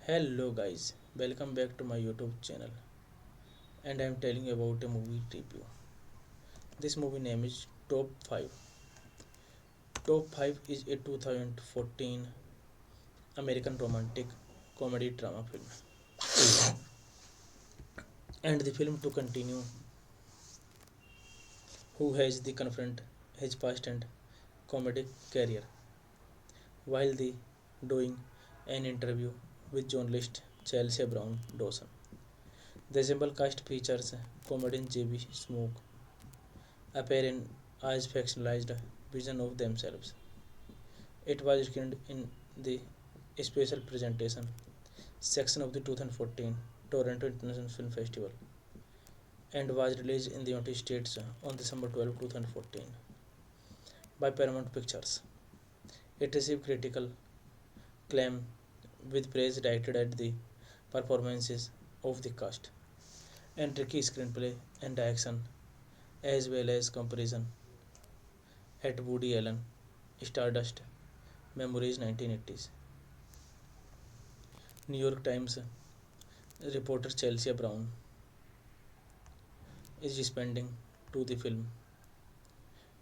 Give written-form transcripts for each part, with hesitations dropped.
Hello guys, welcome back to my YouTube channel and I am telling you about a movie review. This movie name is Top 5. Top 5 is a 2014 American romantic comedy drama film. And the film to continue who has the confront his past and comedic career while the doing an interview with journalist Chelsea Brown Dawson. The ensemble cast features comedian J.B. Smoke appear in as fictionalized vision of themselves. It was screened in the special presentation section of the 2014 Toronto International Film Festival and was released in the United States on December 12, 2014 by Paramount Pictures. It received critical acclaim with praise directed at the performances of the cast and tricky screenplay and action as well as comparison at Woody Allen Stardust Memories 1980s. New York Times reporter Chelsea Brown is responding to the film,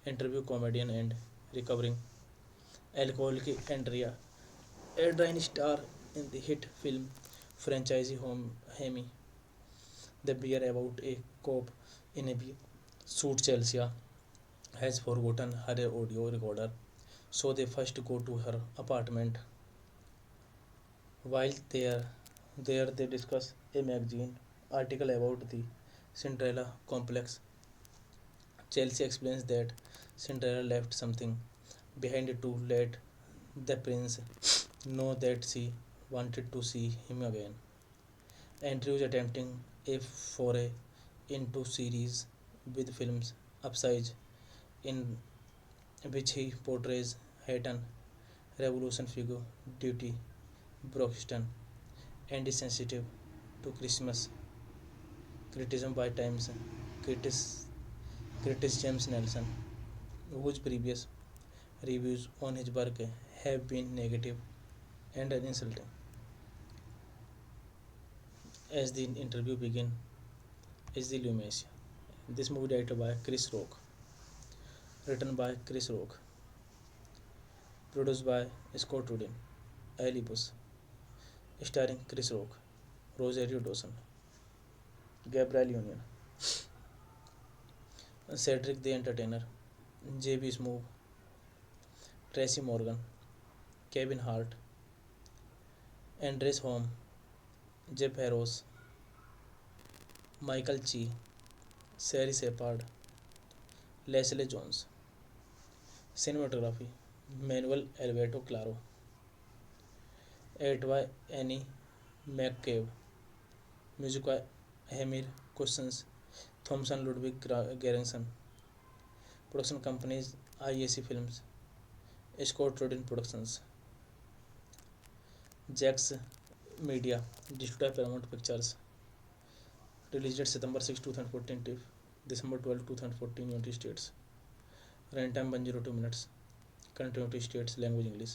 interview comedian and recovering alcoholic Andrea Erdrine star in the hit film franchise Home Hemi. The beer about a cop in a suit. Chelsea has forgotten her audio recorder, so they first go to her apartment. While there they discuss a magazine article about the Cinderella complex. Chelsea explains that Cinderella left something behind to let the prince know that she wanted to see him again. Andrew is attempting a foray into series with films Upside, in which he portrays Hayton, revolution figure, duty, Broxton, and is sensitive to Christmas criticism by Times critic, critic James Nelson, whose previous reviews on his work have been negative and insulting. As the interview begins, is the Lumiere. This movie directed by Chris Rock, written by Chris Rock, produced by Scott Rudin, Ali Bush, starring Chris Rock, Rosario Dawson, Gabriel Union, Cedric the Entertainer, J.B. Smoove, Tracy Morgan, Kevin Hart, Andres Home, Jeff Harrows, Michael Chi, Sherry Shepard, Leslie Jones. Cinematography Manuel Alberto Claro, edited by Annie McCabe, music by Hamir Cousins, Thomson Ludwig Göransson, production companies IAC Films, Scott Rudin Productions, Jax Media, distributed by Paramount Pictures, released date September 6, 2014 to December 12, 2014, United States. Runtime 102 minutes. Country United States, language English.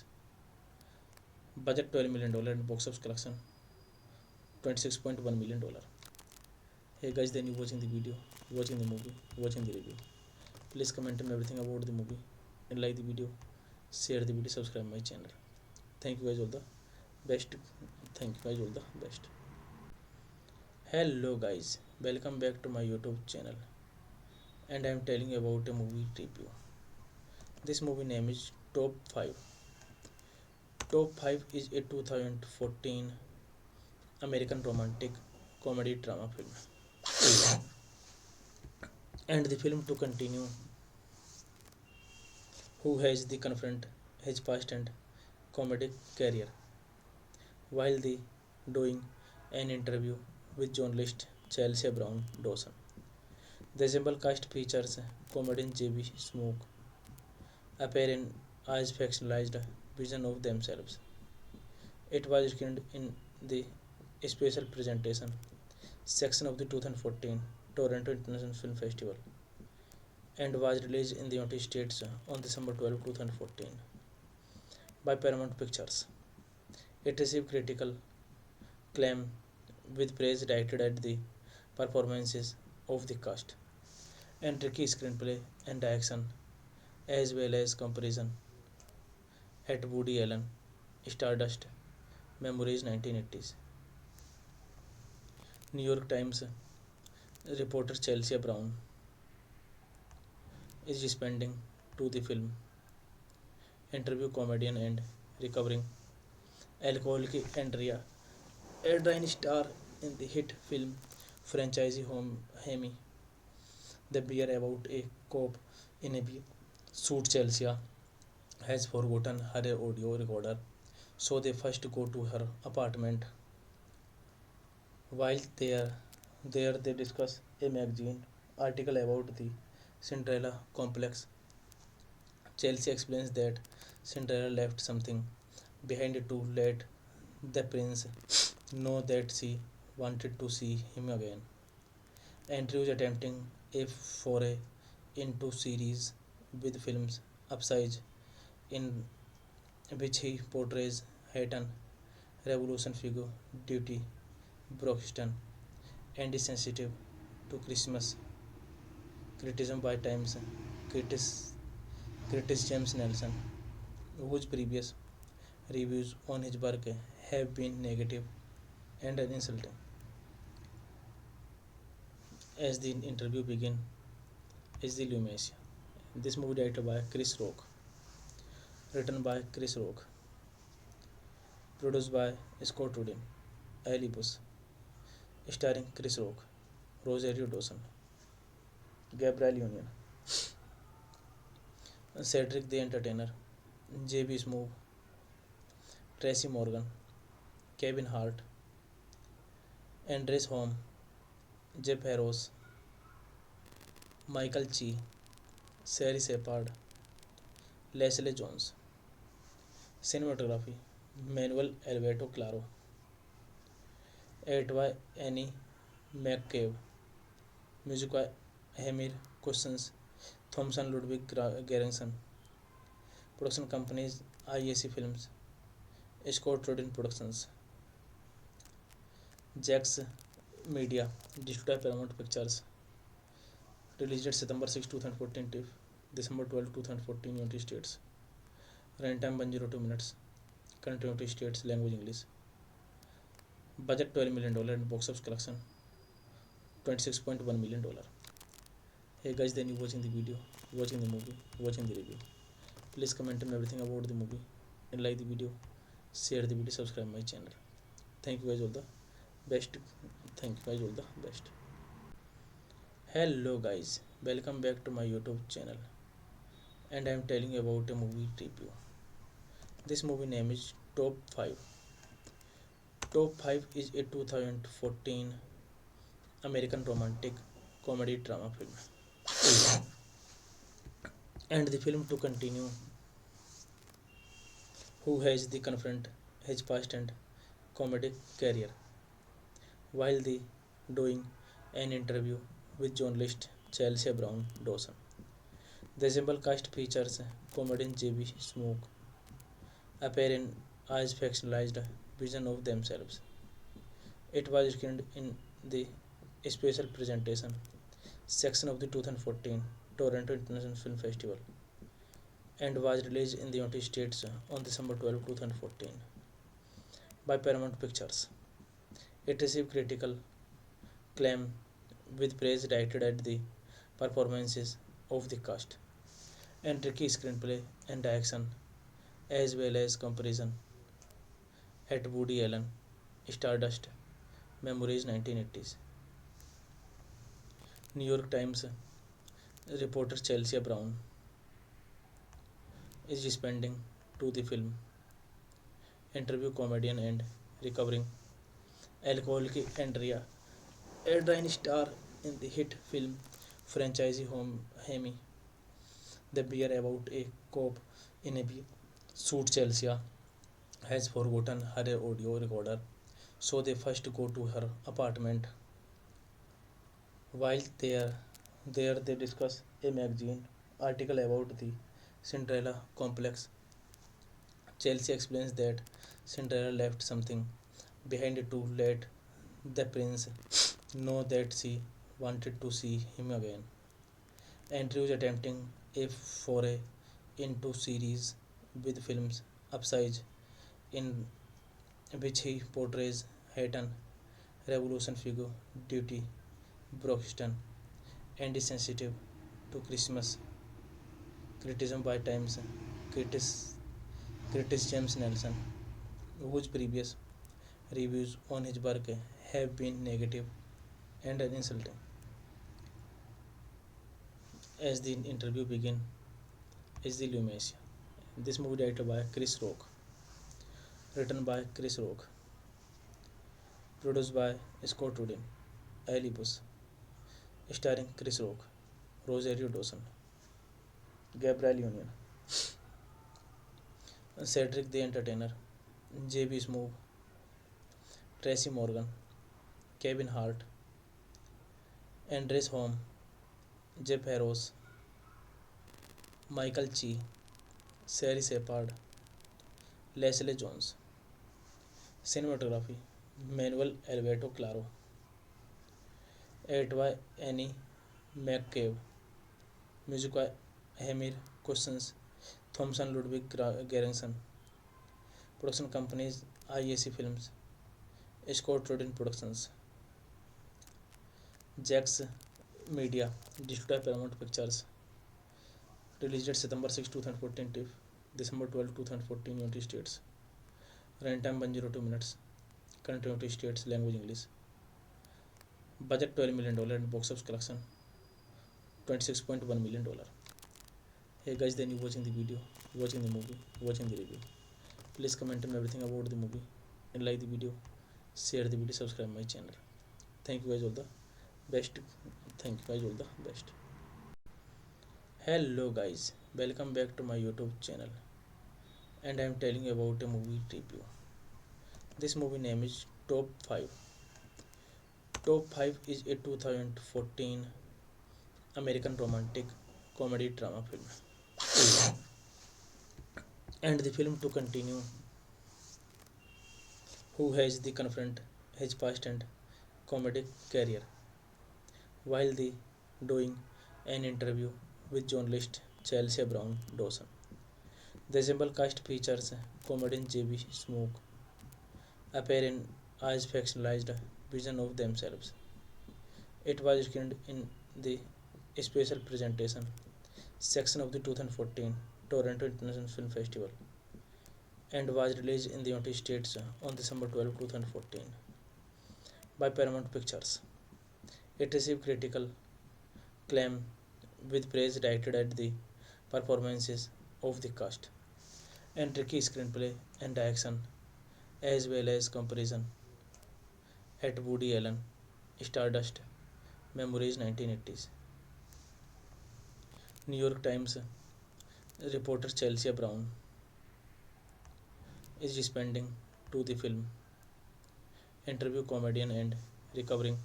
Budget $12 million and box office collection $26.1 million. Hey guys, then you watching the video, watching the movie, watching the review. Please comment on everything about the movie and like the video, share the video, subscribe my channel. Thank you guys all the best. Thank you guys all the best. Hello guys, welcome back to my YouTube channel, and I am telling you about a movie review. This movie name is Top 5. Top 5 is a 2014 American romantic comedy drama film, and the film to continue who has the confront his past and comedic career while the doing an interview with journalist Chelsea Brown Dawson. The ensemble cast features comedian J.B. Smoke appear in as fictionalized vision of themselves. It was screened in the special presentation section of the 2014 Toronto International Film Festival and was released in the United States on December 12, 2014 by Paramount Pictures. It received critical acclaim with praise directed at the performances of the cast and tricky screenplay and direction, as well as comparison at Woody Allen Stardust Memories 1980s. New York Times reporter Chelsea Brown is responding to the film, interview comedian and recovering alcoholic Andrea Erdrine star in the hit film franchise Home Hemi. The beer about a cop in a suit. Chelsea has forgotten her audio recorder, so they first go to her apartment. While there they discuss a magazine article about the Cinderella complex. Chelsea explains that Cinderella left something behind to let the prince know that she wanted to see him again. Andrew is attempting a foray into series with films Upside, in which he portrays Hayton, revolution figure, duty, Broxton, and is sensitive to Christmas criticism by Times critic, critic James Nelson, whose previous reviews on his work have been negative and insulting. As the interview begins, is the Lumiere. This movie directed by Chris Rock, written by Chris Rock, produced by Scott Rudin, Ali Bush, starring Chris Rock, Rosario Dawson, Gabrielle Union, Cedric the Entertainer, J.B. Smoove, Tracy Morgan, Kevin Hart, Andres Home, Jeff Harrows, Michael Chi, Sari Shepard, Leslie Jones. Cinematography Manuel Alberto Claro, Edit by Annie McCabe, Music by Hamir Cousins, Thomson Ludwig Göransson, Production companies IAC Films, Scott Rudin Productions, Jax Media, distributed by Paramount Pictures, released September 6, 2014 to December 12, 2014, United States. Runtime 102 minutes. Country United States, language English. Budget $12 million and box office collection $26.1 million. Hey guys, then you watching the video, watching the movie, watching the review. Please comment on everything about the movie and like the video, share the video, subscribe my channel. Thank you guys all the best. Thank you guys all the best. Hello guys, welcome back to my YouTube channel, and I am telling you about a movie review. This movie name is Top 5. Top 5 is a 2014 American romantic comedy drama film. And the film to continue who has the confront his past and comedic career while the doing an interview with journalist Chelsea Brown Dawson. The ensemble cast features comedian J.B. Smoke appearing as fictionalized vision of themselves. It was screened in the special presentation section of the 2014 Toronto International Film Festival and was released in the United States on December 12, 2014 by Paramount Pictures. It received critical acclaim with praise directed at the performances of the cast and tricky screenplay and direction as well as comparison at Woody Allen Stardust Memories 1980s. New York Times reporter Chelsea Brown is responding to the film, interview comedian and recovering alcoholic Andrea Erdrine star in the hit film franchise Home Hemi. The beer about a cop in a suit. Chelsea has forgotten her audio recorder, so they first go to her apartment. While there they discuss a magazine article about the Cinderella complex. Chelsea explains that Cinderella left something behind to let the prince know that she wanted to see him again. Andrew is attempting a foray into series with films upsize in which he portrays Hayton Revolution figure duty Broxton and is sensitive to Christmas criticism by Times critic, critic James Nelson, whose previous reviews on his work have been negative and insulting. As the interview begins, is the Lumacia. This movie directed by Chris Rock, written by Chris Rock, produced by Scott Rudin, Ali Bush, starring Chris Rock, Rosario Dawson, Gabrielle Union, Cedric the Entertainer, J.B. Smoove, Tracy Morgan, Kevin Hart, Andres Home, Jeff Harrows, Michael Chi, Sari Shepard, Leslie Jones. Cinematography Manuel Alberto Claro, Edit by Annie McCabe, Music by Hamir Cousins, Thomson Ludwig Göransson, Production companies IAC Films, Scott Rudin Productions, Jax Media, distributed by Paramount Pictures, released September 6, 2014 to December 12, 2014, United States. Runtime 102 minutes. Country United States, language English. Budget $12 million and box office collection $26.1 million. Hey guys, then you watching the video, watching the movie, watching the review. Please comment on everything about the movie and like the video, share the video, subscribe my channel. Thank you guys all the best. Thank you guys all the best. Hello guys, welcome back to my YouTube channel, and I am telling you about a movie review. This movie name is Top 5. Top 5 is a 2014 American romantic comedy drama film. And the film to continue who has the confront his past and comedic career while the doing an interview with journalist Chelsea Brown Dawson. The ensemble cast features comedian J.B. Smoke appearing as fictionalized vision of themselves. It was screened in the special presentation section of the 2014 Toronto International Film Festival and was released in the United States on December 12, 2014 by Paramount Pictures. It received critical acclaim with praise directed at the performances of the cast and tricky screenplay and direction as well as comparison at Woody Allen Stardust Memories 1980s. New York Times reporter Chelsea Brown is responding to the film, interview comedian and recovering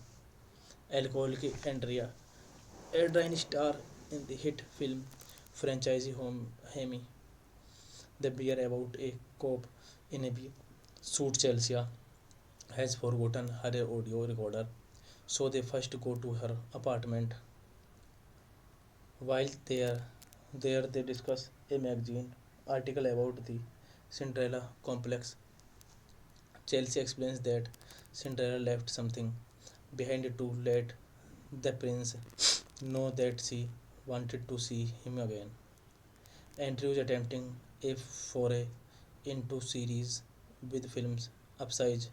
alcoholic Andrea Erdrine star in the hit film franchise Home Hemi. The beer about a cop in a suit. Chelsea has forgotten her audio recorder, so they first go to her apartment. While there they discuss a magazine article about the Cinderella complex. Chelsea explains that Cinderella left something behind to let the prince know that she wanted to see him again. Andrew is attempting a foray into series with films upsize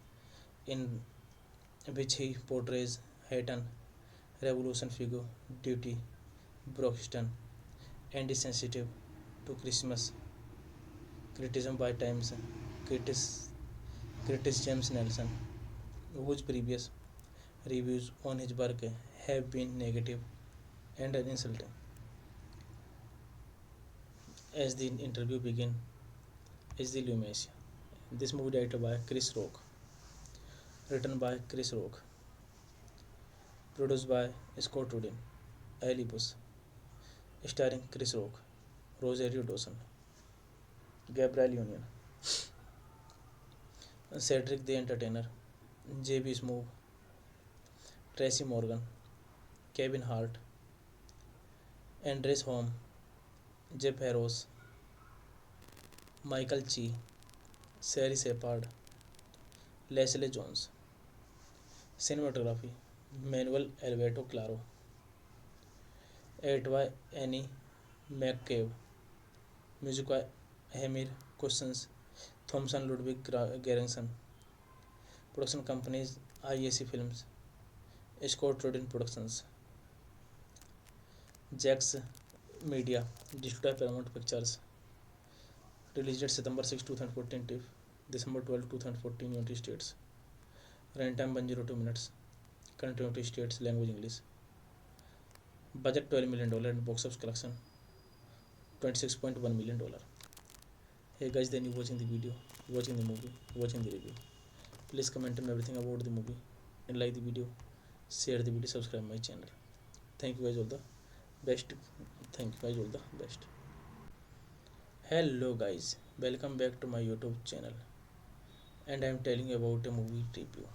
in which he portrays Hayton revolution figure duty Broxton and is sensitive to Christmas criticism by Times critic, critic James Nelson, whose previous reviews on his work have been negative and insulting. As the interview begins, is the Lumacia. This movie directed by Chris Rock, written by Chris Rock, produced by Scott Rudin, Ali Bush, starring Chris Rock, Rosario Dawson, Gabriel Union, Cedric the Entertainer, J.B. Smoove, Tracy Morgan, Kevin Hart, Andres Home, Jeff Harrows, Michael Chi, Sherry Shepard, Leslie Jones. Cinematography Manuel Alberto Claro, edited by Annie McCabe, music by Hamir Cousins, Thomson Ludwig Göransson, production companies IAC Films, Scott Rudin Productions, Jax Media, distributed by Paramount Pictures, released at September 6, 2014 to December 12, 2014 United States. Runtime 102 minutes. Country United States, language English. Budget $12 million and box office collection $26.1 million. Hey guys, then you watching the video, watching the movie, watching the review. Please comment on everything about the movie and like the video, share the video, subscribe my channel. Thank you guys all the best. Thank you guys all the best. Hello guys, welcome back to my YouTube channel, and I am telling you about a movie review.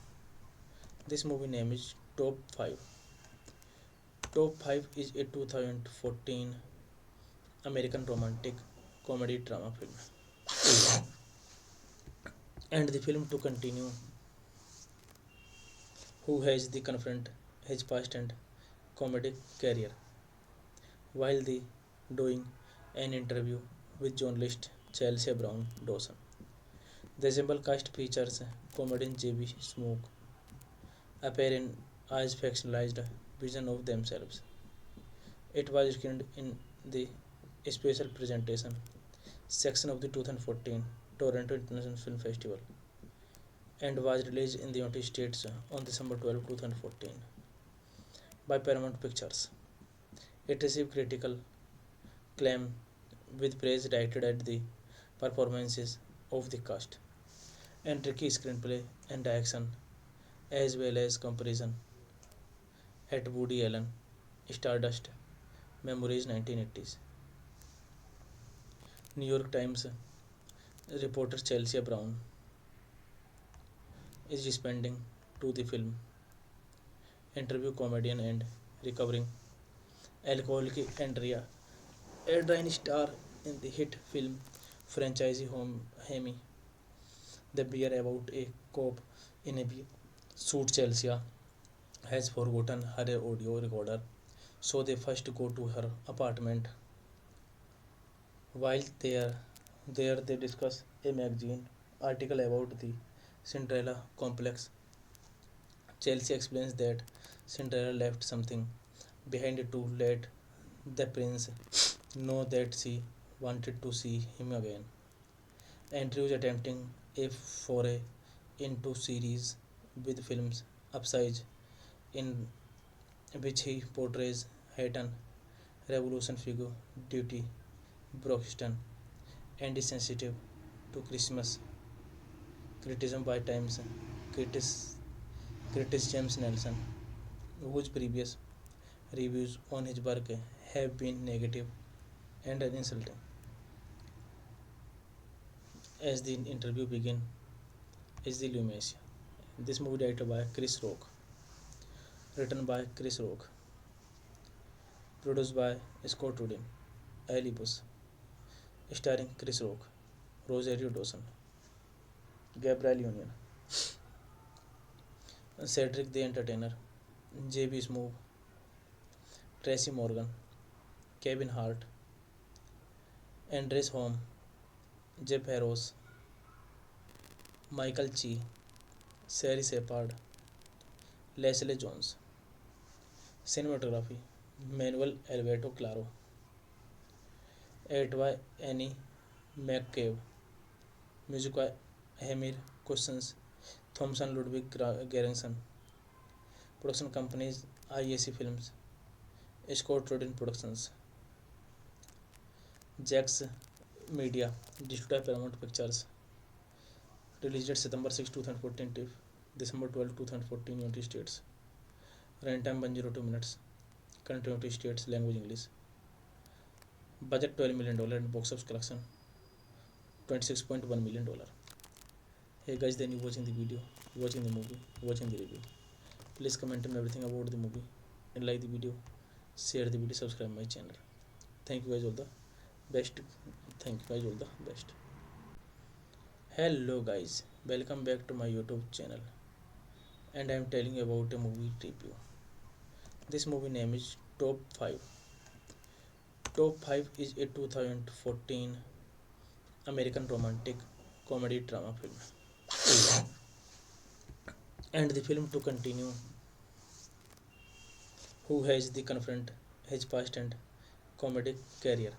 This movie name is Top 5. Top 5 is a 2014 American romantic comedy drama film. And the film to continue who has the confront his past and comedic career while the doing an interview with journalist Chelsea Brown Dawson. The ensemble cast features comedian J.B. Smoke appearing as fictionalized vision of themselves. It was screened in the special presentation section of the 2014 Toronto International Film Festival and was released in the United States on December 12, 2014 by Paramount Pictures. It received critical acclaim with praise directed at the performances of the cast and tricky screenplay and action as well as comparison at Woody Allen Stardust Memories 1980s. New York Times reporter Chelsea Brown is responding to the film, interview comedian and recovering alcoholic Andrea Erdrine star in the hit film franchise Home Hemi. The beer about a cop in a suit. Chelsea has forgotten her audio recorder, so they first go to her apartment. While there they discuss a magazine article about the Cinderella complex. Chelsea explains that Cinderella left something behind to let the prince know that she wanted to see him again. Andrew is attempting a foray into series with films upsize in which he portrays Hayton revolution figure duty Broxton and is sensitive to Christmas criticism by Times critic, critic James Nelson, whose previous reviews on his work have been negative and insulting. As the interview begins, is the Lumacia. This movie directed by Chris Rock, written by Chris Rock, produced by Scott Rudin, Ali Bush, starring Chris Rock, Rosario Dawson, Gabriel Union, Cedric the Entertainer, J.B. Smoove, Tracy Morgan, Kevin Hart, Andres Home, Jeff Harrows, Michael Chi, Sherry Shepard, Leslie Jones. Cinematography Manuel Alberto Claro, edited by Annie McCabe, music by Hamir Cousins, Thomson Ludwig Göransson, production companies IAC Films, Scott Rudin Productions, Jax Media, distributed by Paramount Pictures, released September 6, 2014 to December 12, 2014 United States, runtime 102 minutes, country United States, language English, budget $12 million and box office collection $26.1 million. Hey guys, then you watching the video, watching the movie, watching the review. Please comment on everything about the movie and like the video, share the video, subscribe my channel. Thank you guys all the best. Thank you guys all the best. Hello guys, welcome back to my YouTube channel and I am telling you about a movie review. This movie name is Top 5. Top 5 is a 2014 American romantic comedy drama film. And the film to continue who has the confront his past and comedic career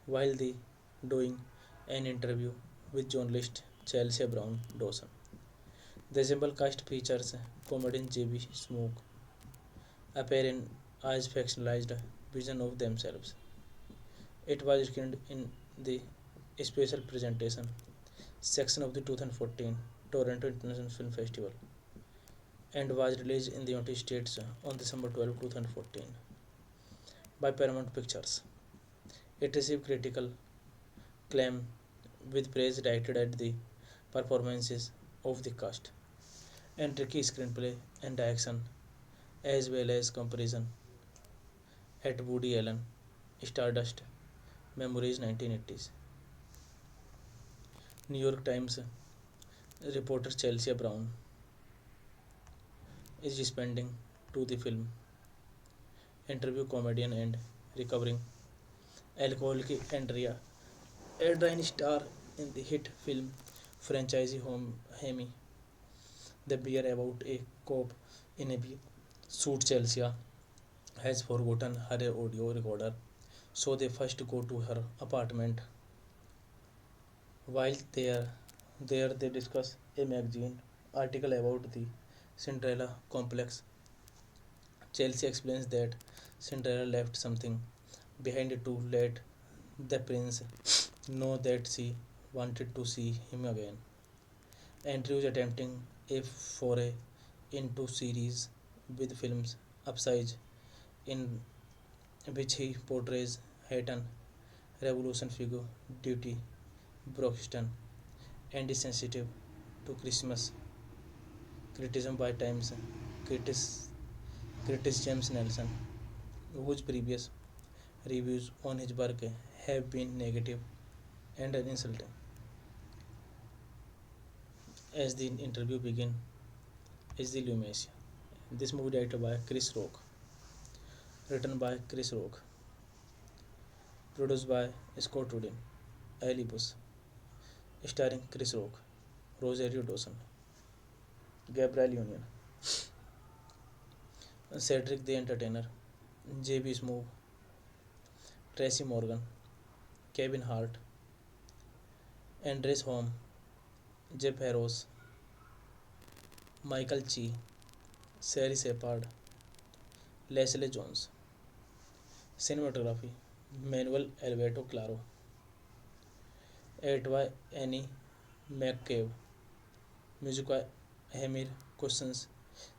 while the doing an interview with journalist Chelsea Brown Dawson. The ensemble cast features comedian J.B. Smoove appear in as fictionalized vision of themselves. It was screened in the special presentation section of the 2014 Toronto International Film Festival and was released in the United States on December 12, 2014 by Paramount Pictures. It received critical acclaim with praise directed at the performances of the cast and tricky screenplay and action as well as comparison at Woody Allen Stardust Memories 1980s. New York Times reporter Chelsea Brown is responding to the film, interview comedian and recovering alcoholic Andrea Erdrine star in the hit film franchise Home Hemi. The beer about a cop in a suit. Chelsea has forgotten her audio recorder, so they first go to her apartment. While there they discuss a magazine article about the Cinderella complex. Chelsea explains that Cinderella left something behind to let the prince know that she wanted to see him again. Andrew is attempting a foray into series with films Upside, in which he portrays Hayton, revolution figure, duty, Broxton, and is sensitive to Christmas criticism by Times critic, critic James Nelson, whose previous reviews on his work have been negative and insulting. As the interview begins, is the Lumiere. This movie directed by Chris Rock, written by Chris Rock, produced by Scott Rudin, Ali Bush, starring Chris Rock, Rosario Dawson, Gabriel Union, Cedric the Entertainer, J.B. Smoove, Tracy Morgan, Kevin Hart, Andres Home, Jeff Harrows, Michael Chi, Sherry Shepard, Leslie Jones. Cinematography Manuel Alberto Claro, edited by Annie McCabe, music by Hamir Cousins,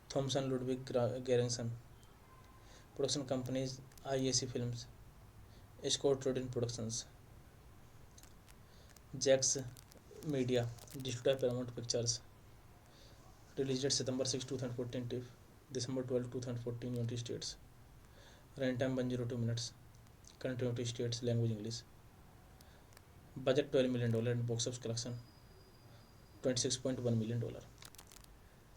Thomson Ludwig Göransson, production companies IAC Films, Scott Rudin Productions, Jax Media, distributed by Paramount Pictures, released September 6, 2014 to December 12, 2014, United States. Runtime 102 minutes. Country United States, language English. Budget $12 million and box office collection $26.1 million.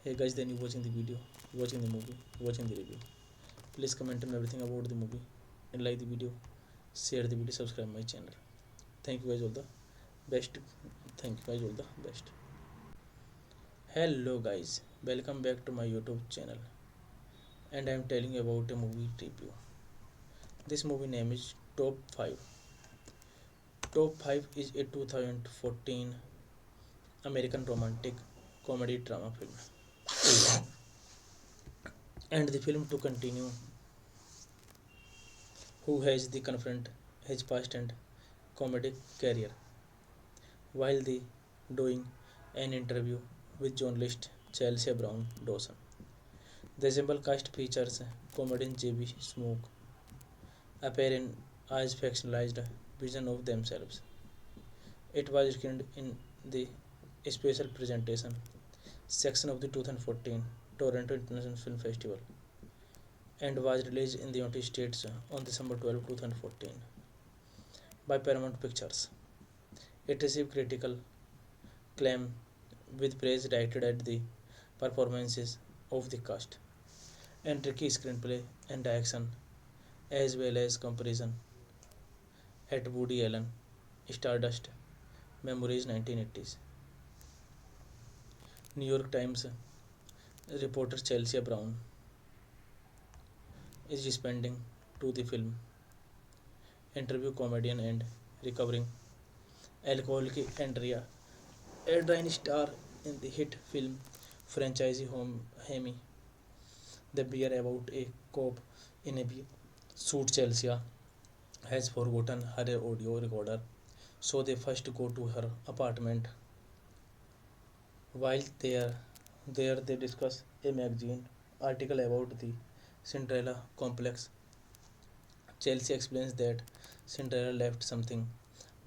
Hey guys, then you watching the video, watching the movie, watching the review. Please comment on everything about the movie and like the video, share the video, subscribe my channel. Thank you guys all the best. Thank you guys all the best. Hello guys, welcome back to my YouTube channel, and I am telling you about a movie review. This movie name is Top 5. Top 5 is a 2014 American romantic comedy drama film, and the film to continue who has the confront his past and comedic career while the doing an interview with journalist Chelsea Brown Dawson. The ensemble cast features comedian J.B. Smoove appear in as fictionalized vision of themselves. It was screened in the special presentation section of the 2014 Toronto International Film Festival and was released in the United States on December 12, 2014 by Paramount Pictures. It received critical acclaim with praise directed at the performances of the cast and tricky screenplay and direction, as well as comparison at Woody Allen Stardust Memories 1980s. New York Times reporter Chelsea Brown is responding to the film, interview comedian and recovering alcoholic Andrea Erdrine star in the hit film franchise Home Hemi. The beer about a cop in a suit. Chelsea has forgotten her audio recorder, so they first go to her apartment. While there they discuss a magazine article about the Cinderella complex. Chelsea explains that Cinderella left something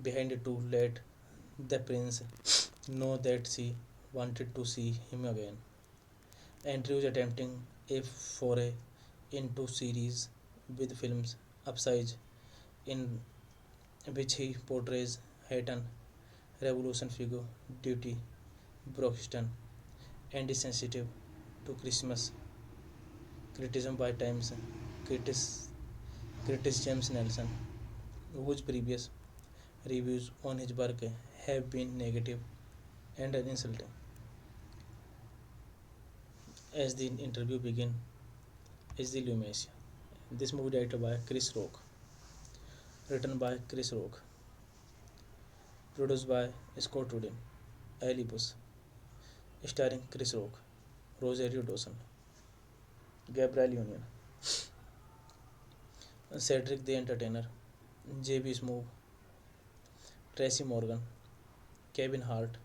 behind to let the prince know that she wanted to see him again. Andrew is attempting a foray into series with films Upside, in which he portrays Hayton, revolution figure, duty, Broxton, and is sensitive to Christmas criticism by Times critic, critic James Nelson, whose previous reviews on his work have been negative and insulting. As the interview begins, is the Lumacia. This movie directed by Chris Rock, written by Chris Rock, produced by Scott Rudin, Ali Buss, starring Chris Rock, Rosario Dawson, Gabrielle Union, Cedric the Entertainer, J.B. Smoove, Tracy Morgan, Kevin Hart,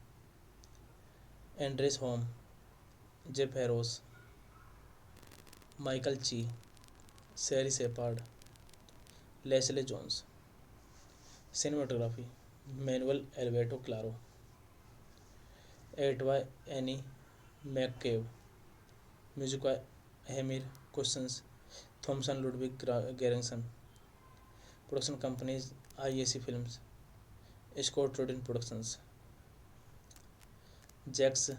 Andres Holm, Jeff Harrows, Michael Chi, Sari Shepard, Leslie Jones. Cinematography Manuel Alberto Claro, edited by Annie McCabe, music by Hamir Cousins, Thomson Ludwig Göransson, production companies IAC Films, Scott Rudin Productions, Jax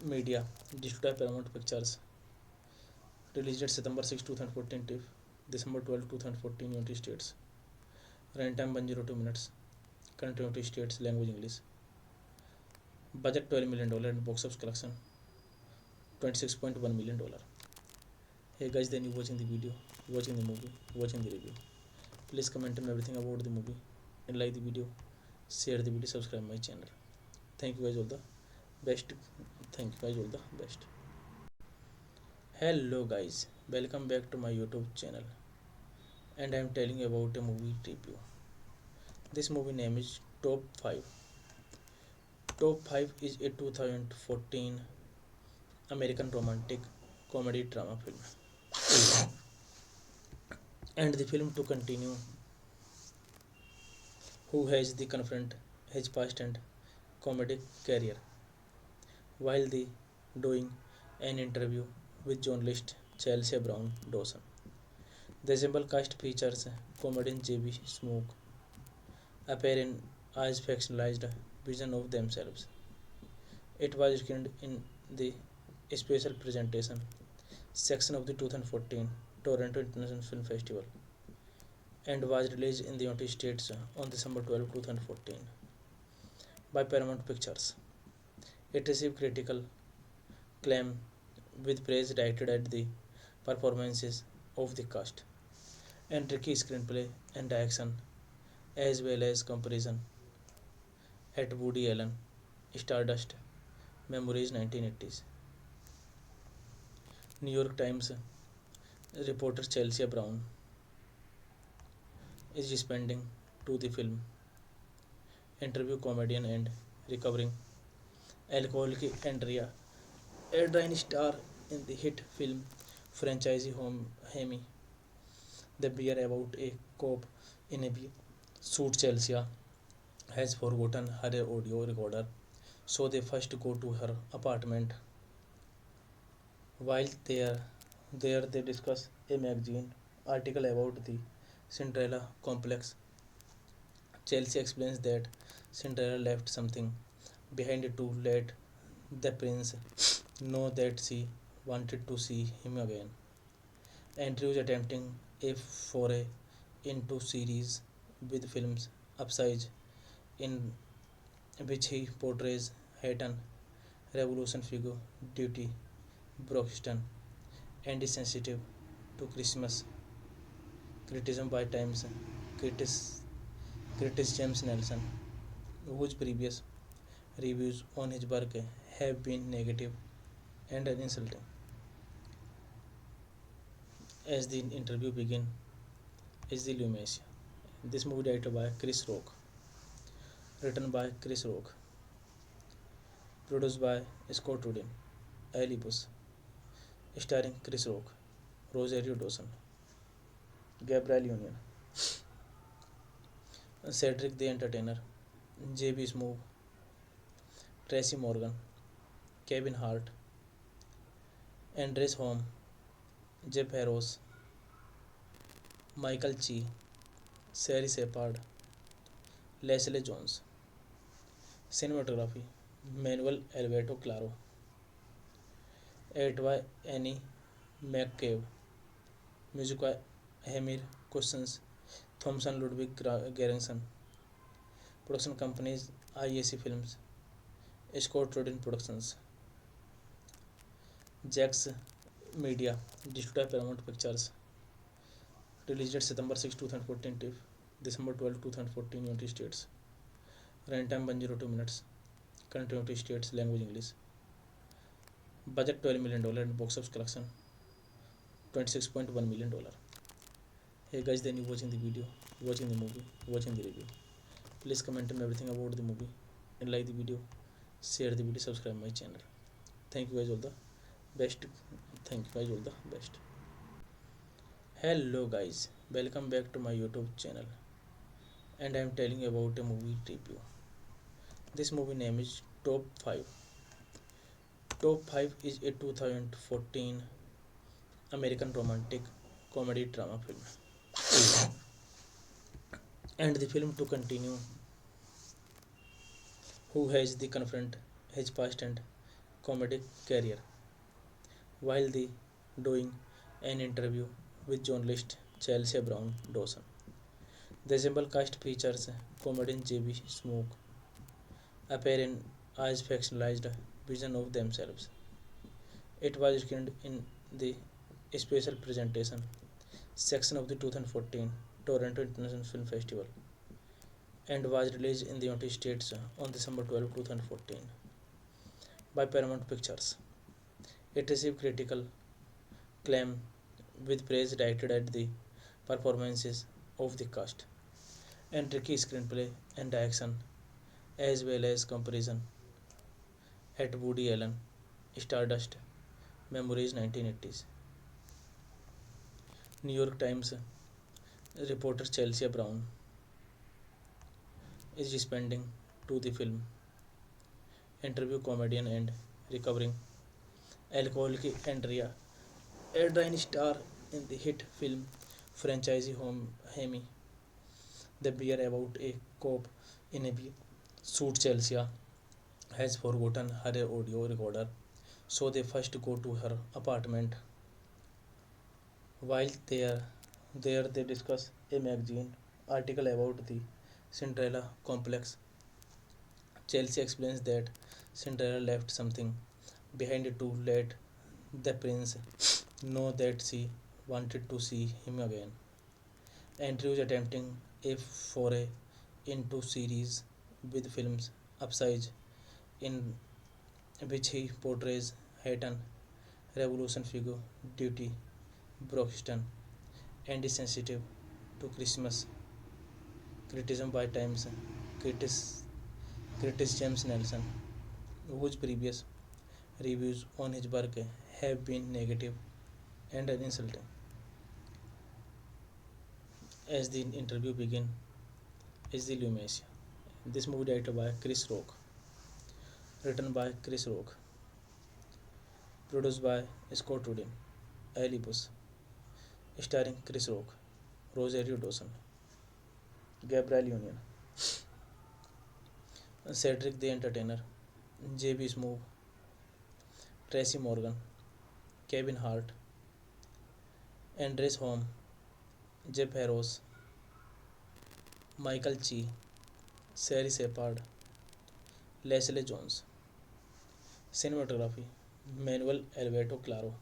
Media, distributed by Paramount Pictures, released at September 6, 2014 to December 12, 2014, United States. Runtime 102 minutes. Current United States language English. Budget $12 million and box office collection $26.1 million. Hey guys, then you watching the video, watching the movie, watching the review. Please comment on everything about the movie and like the video, share the video, subscribe my channel. Thank you guys all the best. Thank you guys all the best. Hello guys, welcome back to my YouTube channel, and I am telling you about a movie review. This movie name is Top 5. Top 5 is a 2014 American romantic comedy drama film. And the film to continue who has the confront his past and comedic career while the doing an interview with journalist Chelsea Brown Dawson. The ensemble cast features comedian J.B. Smoove appearing as fictionalized vision of themselves. It was screened in the special presentation section of the 2014 Toronto International Film Festival and was released in the United States on December 12, 2014 by Paramount Pictures. It received critical acclaim with praise directed at the performances of the cast and tricky screenplay and direction as well as comparison at Woody Allen Stardust Memories 1980s. New York Times reporter Chelsea Brown is responding to the film, interview comedian and recovering alcoholic Andrea Erdrine star in the hit film franchise Home Hemi. The beer about a cop in a suit. Chelsea has forgotten her audio recorder, so they first go to her apartment. While there they discuss a magazine article about the Cinderella complex. Chelsea explains that Cinderella left something behind to let the prince know that she wanted to see him again. Andrew is attempting a foray into series with films upsize in which he portrays Hayton Revolution figure duty Broxton and is sensitive to Christmas criticism by Times critic, critic James Nelson, whose previous reviews on his work have been negative and insulting. As the interview begins, is the Lumacia. This movie directed by Chris Rock, written by Chris Rock, produced by Scott Rudin, Ali Buss, starring Chris Rock, Rosario Dawson, Gabrielle Union, Cedric the Entertainer, J.B. Smoove, Tracy Morgan, Kevin Hart, Andres Holm, Jeff Harrows, Michael Chi, Sari Shepard, Leslie Jones. Cinematography Manuel Alberto Claro, edited by Annie McCabe, music by Hamir Cousins, Thomson Ludwig Göransson, production companies IAC Films, Scott Rudin Productions, Jax Media, distributed by Paramount Pictures, released September 6, 2014 to December 12, 2014, United States. Runtime 102 minutes. Current United States language English. Budget $12 million and box office collection $26.1 million. Hey guys, then you watching the video, watching the movie, watching the review. Please comment on everything about the movie and like the video, share the video, subscribe my channel. Thank you guys all the best. Thank you guys all the best. Hello guys, welcome back to my YouTube channel, and I am telling you about a movie review. This movie name is Top 5. Top 5 is a 2014 American romantic comedy drama film. And the film to continue who has the confront his past and comedic career while the doing an interview with journalist Chelsea Brown Dawson. The ensemble cast features comedian J.B. Smoke appear in as fictionalized vision of themselves. It was screened in the special presentation section of the 2014 Toronto International Film Festival and was released in the United States on December 12, 2014 by Paramount Pictures. It received critical acclaim with praise directed at the performances of the cast and tricky screenplay and direction as well as comparison at Woody Allen Stardust Memories 1980s. New York Times reporter Chelsea Brown is responding to the film, interview comedian and recovering alcoholic Andrea Erdrine star in the hit film franchise Home Hemi. The beer about a cop in a suit. Chelsea has forgotten her audio recorder, so they first go to her apartment. While there they discuss a magazine article about the Cinderella complex. Chelsea explains that Cinderella left something behind to let the prince know that she wanted to see him again. Andrew is attempting a foray into series with films upsize in which he portrays Hayton revolution figure Duty Broxton and is sensitive to Christmas criticism by Times critic, critic James Nelson, whose previous reviews on his work have been negative and insulting. As the interview begins, is the Lumacia. This movie directed by Chris Rock, written by Chris Rock, produced by Scott Rudin, Ali Bush, starring Chris Rock, Rosario Dawson, Gabriel Union, Cedric the Entertainer, J.B. Smoove, Tracy Morgan, Kevin Hart, Andres Home, Jeff Harrows, Michael Chi, Sherry Shepard, Leslie Jones. Cinematography Manuel Alberto Claro,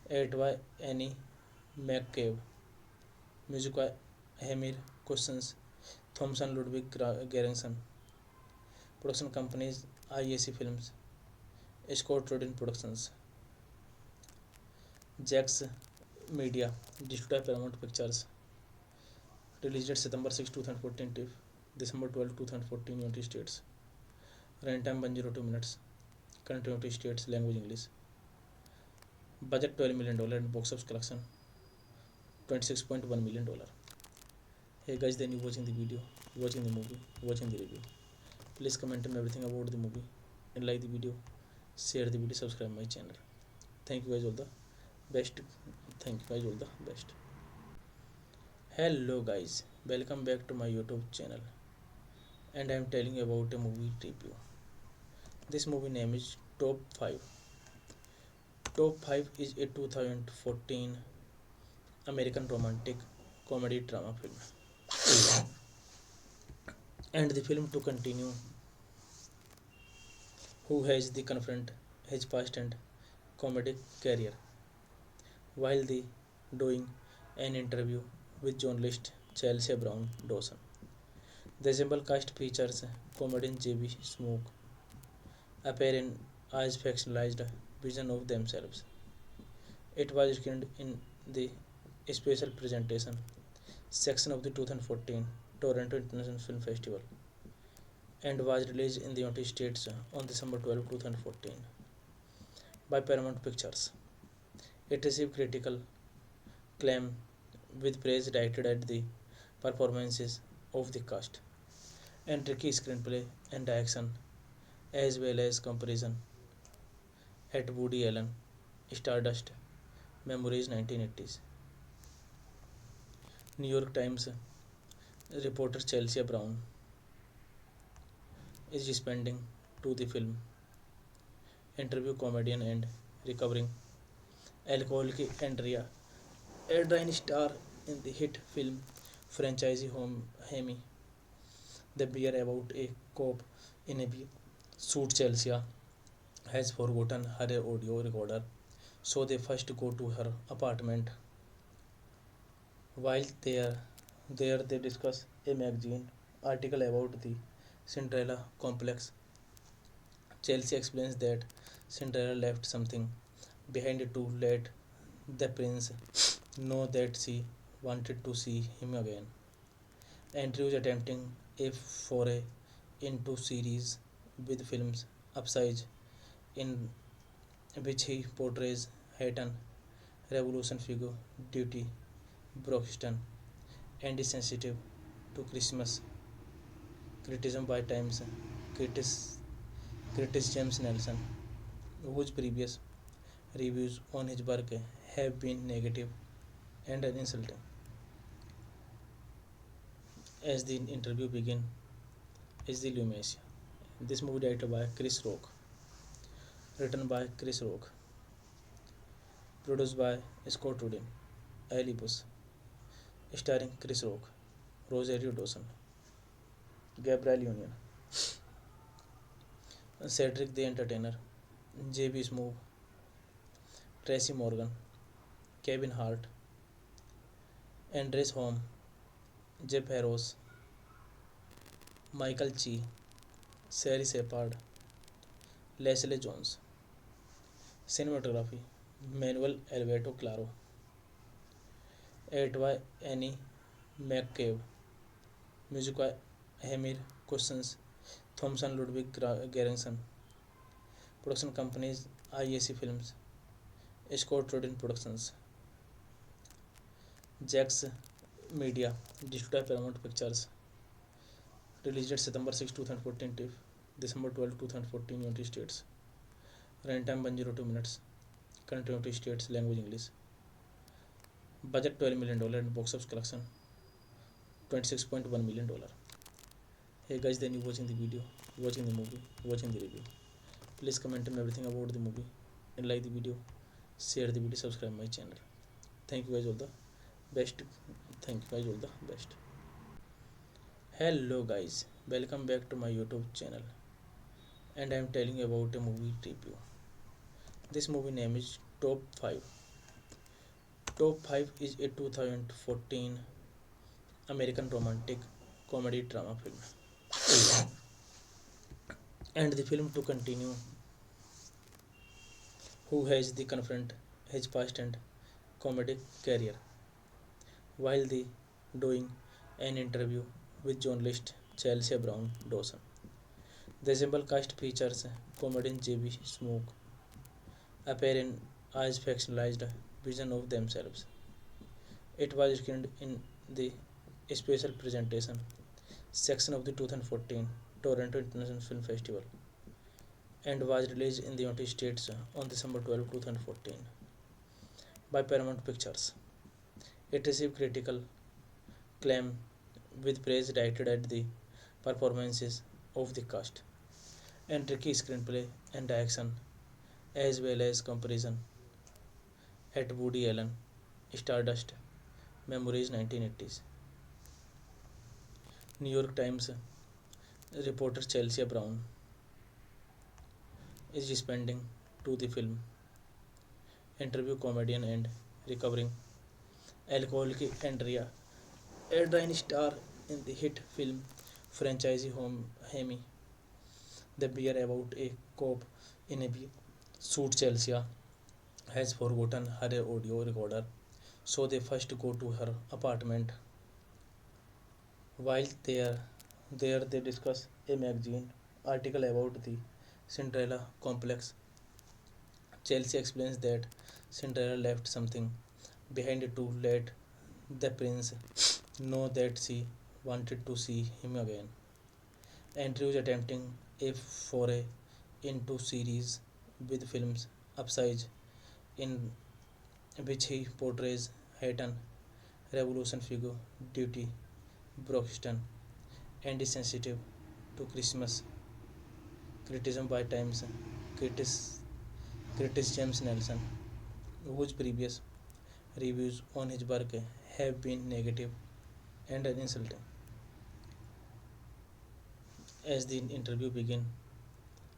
edited by Annie McCabe, music by Hamir Cousins, Thomson Ludwig Göransson, production companies IAC Films, Scott Rudin Productions, Jax Media, distributed by Paramount Pictures, released September 6, 2014 to December 12, 2014, United States. Runtime 102 minutes. Current United States language English. Budget $12 million and box office collection $26.1 million. Hey guys, then you watching the video, watching the movie, watching the review. Please comment on everything about the movie and like the video, share the video, subscribe my channel. Thank you guys all the best. Thank you guys all the best. Hello guys, welcome back to my YouTube channel, and I am telling you about a movie review. This movie name is Top 5. Top 5 is a 2014 American romantic comedy drama film. And the film to continue who has the confront his past and comedic career while doing an interview with journalist Chelsea Brown Dawson. The ensemble cast features comedian J.B. Smoke appear in as fictionalized vision of themselves. It was screened in the special presentation section of the 2014 Toronto International Film Festival and was released in the United States on December 12, 2014 by Paramount Pictures. It received critical acclaim with praise directed at the performances of the cast and tricky screenplay and action as well as comparison at Woody Allen Stardust Memories 1980s. New York Times reporter Chelsea Brown is responding to the film, interview comedian and recovering alcoholic Andrea Erdrine star in the hit film franchise Home Hemi. The beer about a cop in a suit. Chelsea has forgotten her audio recorder, so they first go to her apartment. While there they discuss a magazine article about the Cinderella complex. Chelsea explains that Cinderella left something behind to let the prince know that she wanted to see him again. Andrew is attempting a foray into series with films Upside, in which he portrays Hayton revolution figure Duty Broxton and is sensitive to Christmas criticism by Times critic, critic James Nelson, whose previous reviews on his work have been negative and insulting. As the interview begins, is the Lumacia. This movie directed by Chris Rock, written by Chris Rock, produced by Scott Rudin, Ali Bush, starring Chris Rock, Rosario Dawson, Gabriel Union, Cedric the Entertainer, J.B. Smoove, Tracy Morgan, Kevin Hart, Andres Home, Jeff Harrows, Michael Chi, Sherry Shepard, Leslie Jones. Cinematography Manuel Alberto Claro, edited by Annie McCabe, music by Hamir Cousins, Thomson Ludwig Göransson, production companies IAC Films, Scott Rudin Productions, Jax Media, distributed by Paramount Pictures, released September 6, 2014 to December 12, 2014 United States, runtime 102 minutes, current United States language English, budget $12 million and box office collection $26.1 million. Hey guys, then you watching the video, watching the movie, watching the review. Please comment on everything about the movie and like the video, share the video, subscribe my channel. Thank you guys all the best. Thank you guys all the best. Hello guys, welcome back to my YouTube channel and I am telling you about a movie review. This movie name is Top 5. Top 5 is a 2014 American romantic comedy drama film. And the film to continue who has the confront his past and comedic career while doing an interview with journalist Chelsea Brown Dawson. The ensemble cast features comedian J.B. Smoke appear in as fictionalized vision of themselves. It was screened in the special presentation section of the 2014 Toronto International Film Festival and was released in the United States on December 12, 2014 by Paramount Pictures. It received critical acclaim with praise directed at the performances of the cast and tricky screenplay and action as well as comparison at Woody Allen Stardust Memories 1980s. New York Times reporter Chelsea Brown is responding to the film, interview comedian and recovering alcoholic Andrea Erdrine star in the hit film franchise home Hemi. The beer about a cop in a suit. Chelsea has forgotten her audio recorder, so they first go to her apartment. While there they discuss a magazine article about the Cinderella complex. Chelsea explains that Cinderella left something behind to let the prince know that she wanted to see him again. Andrew is attempting a foray into series with films Upside, in which he portrays Hayton, revolution figure, duty, Broxton, and is sensitive to Christmas criticism by Times critic, critic James Nelson, whose previous reviews on his work have been negative and insulting. As the interview begins,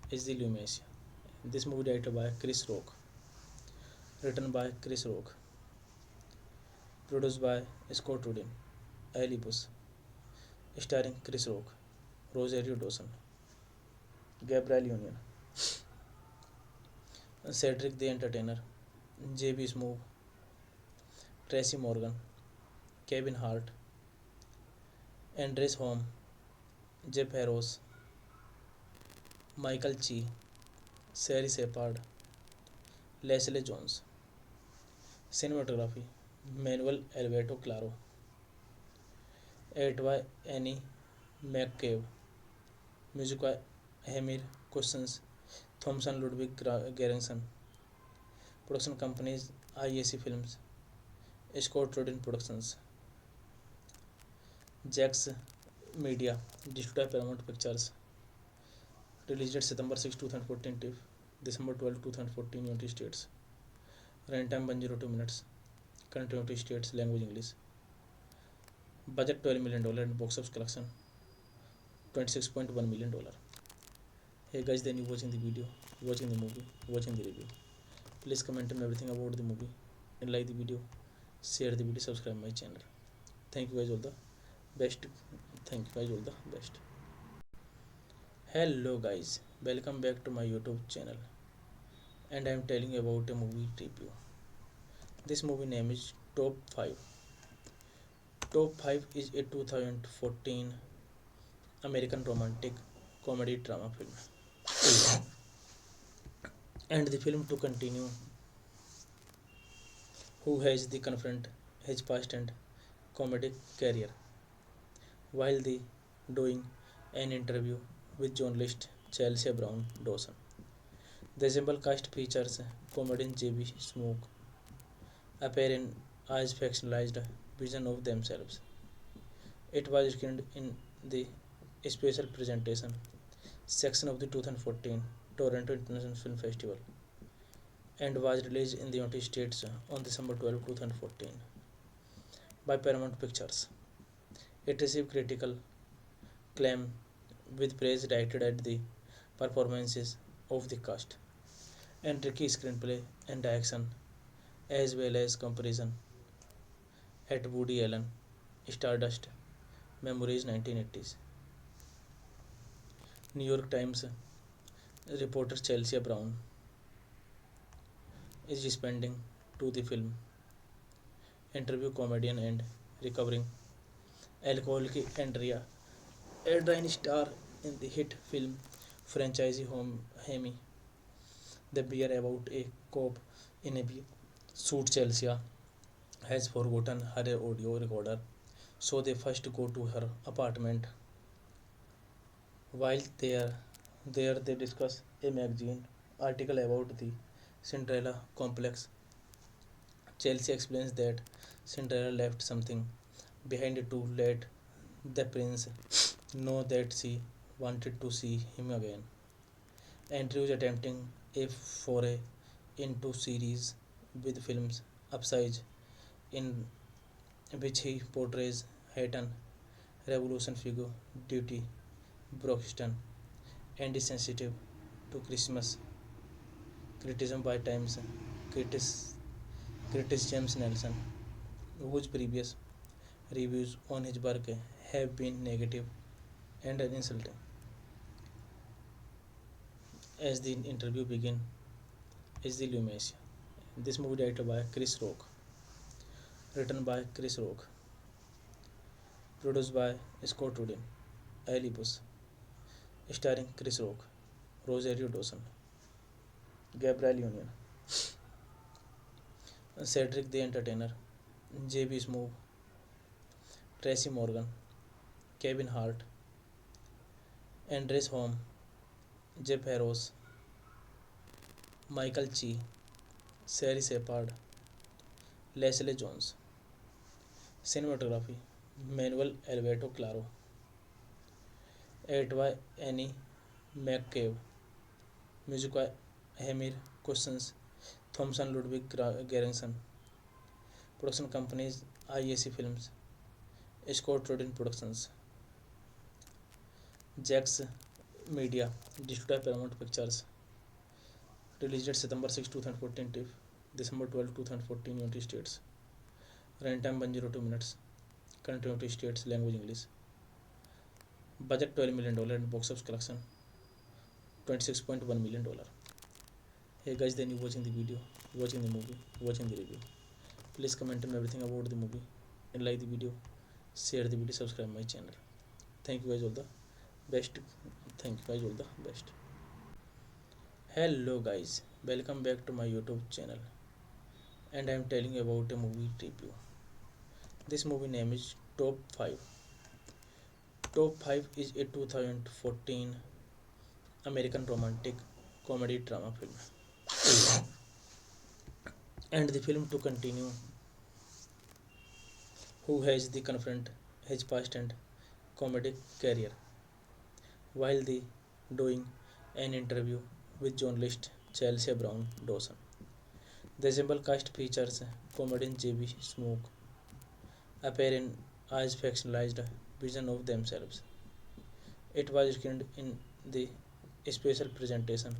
is the Lumiere. This movie directed by Chris Rock, written by Chris Rock, produced by Scott Rudin, Ali Bush, starring Chris Rock, Rosario Dawson, Gabriel Union, Cedric the Entertainer, J.B. Smoove, Tracy Morgan, Kevin Hart, Andres Home, Jeff Harrows, Michael Chi, Sherry Shepard, Leslie Jones. Cinematography Manuel Alberto Claro, edited by Annie McCabe, music by Hamir Cousins, Thomson Ludwig Göransson, production companies IAC Films, Scott Rudin Productions, Jax Media, distributed by Paramount Pictures, released at September 6, 2014 to December 12, 2014, United States. Runtime 102 minutes. Current United States language English. Budget $12 million and box office collection $26.1 million. Hey guys, then you watching the video, watching the movie, watching the review. Please comment on everything about the movie and like the video, share the video, subscribe my channel. Thank you guys all the best. Thank you guys all the best. Hello guys, welcome back to my YouTube channel, and I am telling you about a movie review. This movie name is Top 5. Top 5 is a 2014 American romantic comedy drama film. And the film to continue who has the confront his past and comedic career while the doing an interview with journalist Chelsea Brown Dawson. The ensemble cast features comedian J.B. Smoove appear in as fictionalized vision of themselves. It was screened in the special presentation section of the 2014 Toronto International Film Festival and was released in the United States on December 12, 2014 by Paramount Pictures. It received critical acclaim with praise directed at the performances of the cast and tricky screenplay and direction, as well as comparison at Woody Allen Stardust Memories 1980s. New York Times reporter Chelsea Brown is responding to the film, interview comedian and recovering alcoholic Andrea Erdrine star in the hit film franchise home Hemi. The beer about a cop in a suit. Chelsea has forgotten her audio recorder, so they first go to her apartment. While there they discuss a magazine article about the Cinderella complex. Chelsea explains that Cinderella left something behind to let the prince know that she wanted to see him again. Andrew is attempting a foray into series with films Upside, in which he portrays Hayton, revolution figure, duty, Broxton, and is sensitive to Christmas Criticism by Times critic, critic James Nelson, whose previous reviews on his work have been negative and insulting. As the interview begins, is the Lumacia. This movie directed by Chris Rock, written by Chris Rock, produced by Scott Rudin, Ali Bush, starring Chris Rock, Rosario Dawson, Gabrielle Union, Cedric the Entertainer, J.B. Smoove, Tracy Morgan, Kevin Hart, Andres Holm, Jeff Harrows, Michael Chi, Sari Shepard, Leslie Jones. Cinematography Manuel Alberto Claro, edited by Annie McCabe, music by Hamir Cousins, Thomson Ludwig Göransson, production companies IAC Films, Scott Rudin Productions, Jax Media, distributed by Paramount Pictures, released September 6, 2014 to December 12, 2014, United States. Runtime 102 minutes. Country United States, language English. Budget $12 million and box office collection $26.1 million. Hey guys, then you watching the video, watching the movie, watching the review. Please comment on everything about the movie and like the video, share the video, subscribe my channel. Thank you guys all the best. Thank you guys all the best. Hello guys, welcome back to my YouTube channel, and I am telling you about a movie review. This movie name is Top 5. Top 5 is a 2014 American romantic comedy drama film. And the film to continue who has the confront his past and comedic career while the doing an interview with journalist Chelsea Brown Dawson. The ensemble cast features comedian J.B. Smoke appearing as fictionalized vision of themselves. It was screened in the special presentation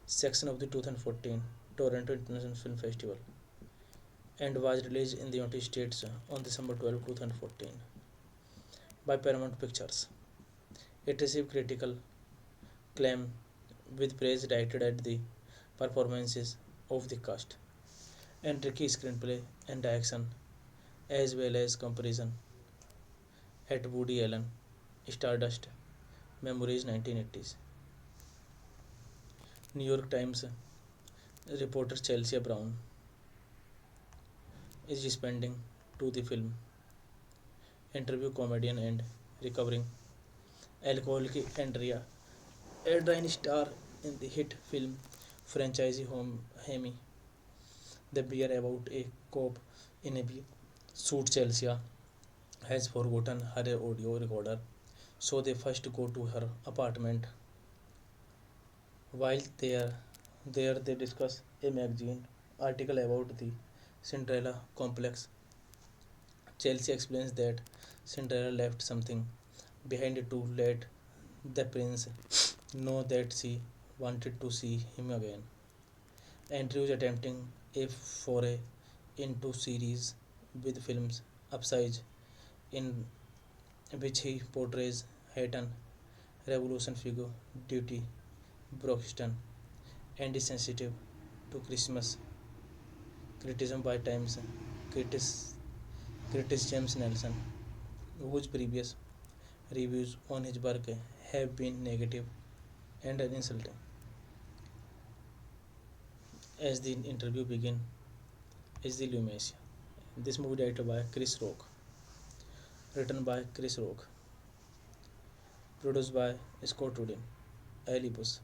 section of the 2014 Toronto International Film Festival and was released in the United States on December 12, 2014 by Paramount Pictures. It received critical acclaim with praise directed at the performances of the cast and tricky screenplay and direction as well as comparison at Woody Allen Stardust Memories 1980s. New York Times reporter Chelsea Brown is responding to the film, interview comedian and recovering alcoholic Andrea Erdrine star in the hit film franchise Home Hemi. The beer about a cop in a suit. Chelsea has forgotten her audio recorder, so they first go to her apartment. While there they discuss a magazine article about the Cinderella complex. Chelsea explains that Cinderella left something behind to let the prince know that she wanted to see him again. Andrew is attempting a foray into series with films upsize in which he portrays Hayton, revolution figure, duty, Broxton, and is sensitive to Christmas. Criticism by Times critic, critic James Nelson, whose previous reviews on his work have been negative and insulting. As the interview begins, is the Lumacia. This movie directed by Chris Rock, written by Chris Rock, produced by Scott Rudin, Ali Bush,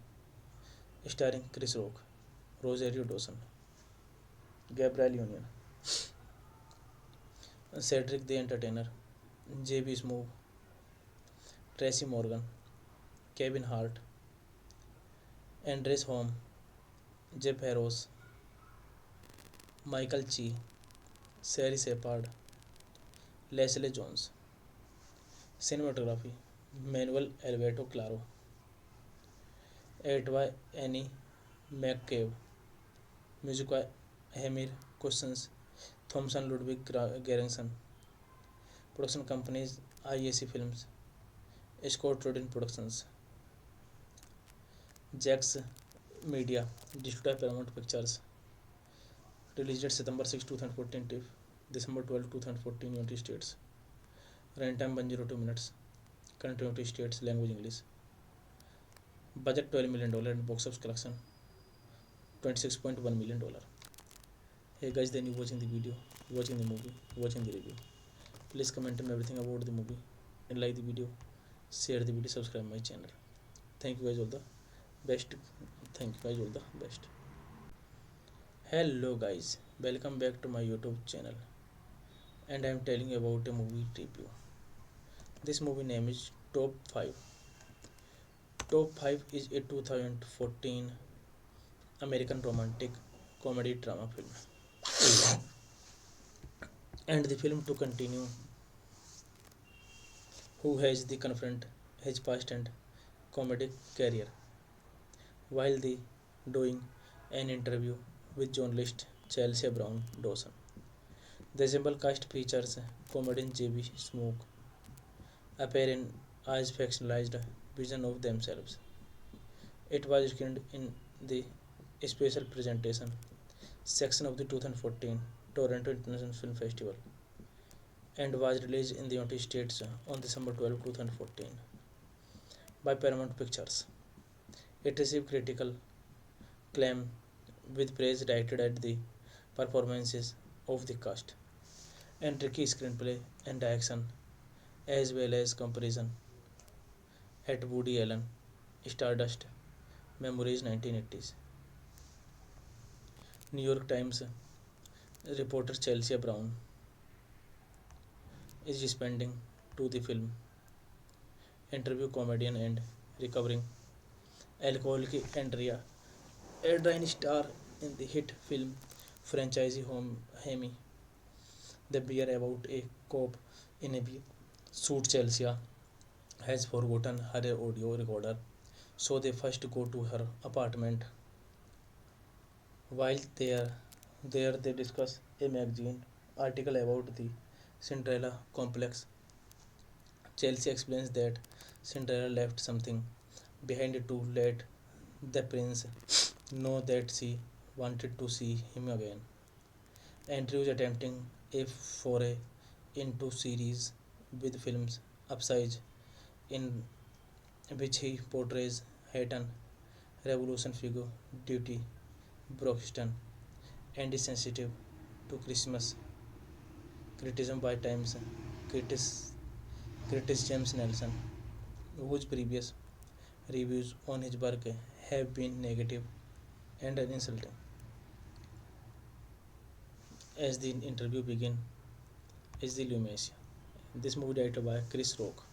starring Chris Rock, Rosario Dawson, Gabrielle Union, Cedric the Entertainer, J.B. Smoove, Tracy Morgan, Kevin Hart, Andres Holm, Jeff Harrows, Michael Chi, Sari Shepard, Leslie Jones. Cinematography Manuel Alberto Claro, edited by Annie McCabe, Music by Hemir Cousins, Thomson Ludwig Göransson. Production companies IAC Films, Scott Rudin Productions, Jax Media, distributed by Paramount Pictures. Released September 6, 2014 to December 12, 2014 United States. Runtime 102 minutes. Country United States. Language English. Budget $12 million and box office collection $26.1 million. Hey guys, then you watching the video, watching the movie, watching the review. Please comment on everything about the movie and like the video, share the video, subscribe my channel. Thank you guys all the best. Thank you guys all the best. Hello guys, welcome back to my YouTube channel, and I am telling you about a movie review. This movie name is Top 5. Top 5 is a 2014 American romantic comedy drama film. And the film to continue who has the confront his past and comedic career while the doing an interview with journalist Chelsea Brown Dawson. The ensemble cast features comedian J.B. Smoke appear in as fictionalized vision of themselves. It was screened in the special presentation section of the 2014 Toronto International Film Festival and was released in the United States on December 12, 2014 by Paramount Pictures. It received critical acclaim with praise directed at the performances of the cast and tricky screenplay and direction as well as comparison at Woody Allen Stardust Memories 1980s. New York Times reporter Chelsea Brown is responding to the film, interview comedian and recovering alcoholic Andrea Erdrine star in the hit film franchise Home Hemi. The beer about a cop in a suit. Chelsea has forgotten her audio recorder, so they first go to her apartment. While there they discuss a magazine article about the Cinderella complex. Chelsea explains that Cinderella left something behind to let the prince know that she wanted to see him again. Andrew is attempting a foray into series with films upsize in which he portrays Hayton revolution figure Duty Broxton and is sensitive to Christmas criticism by Times critic, critic James Nelson, whose previous reviews on his work have been negative and insulting. As the interview begins, is the Lumacia. This movie directed by Chris Rock,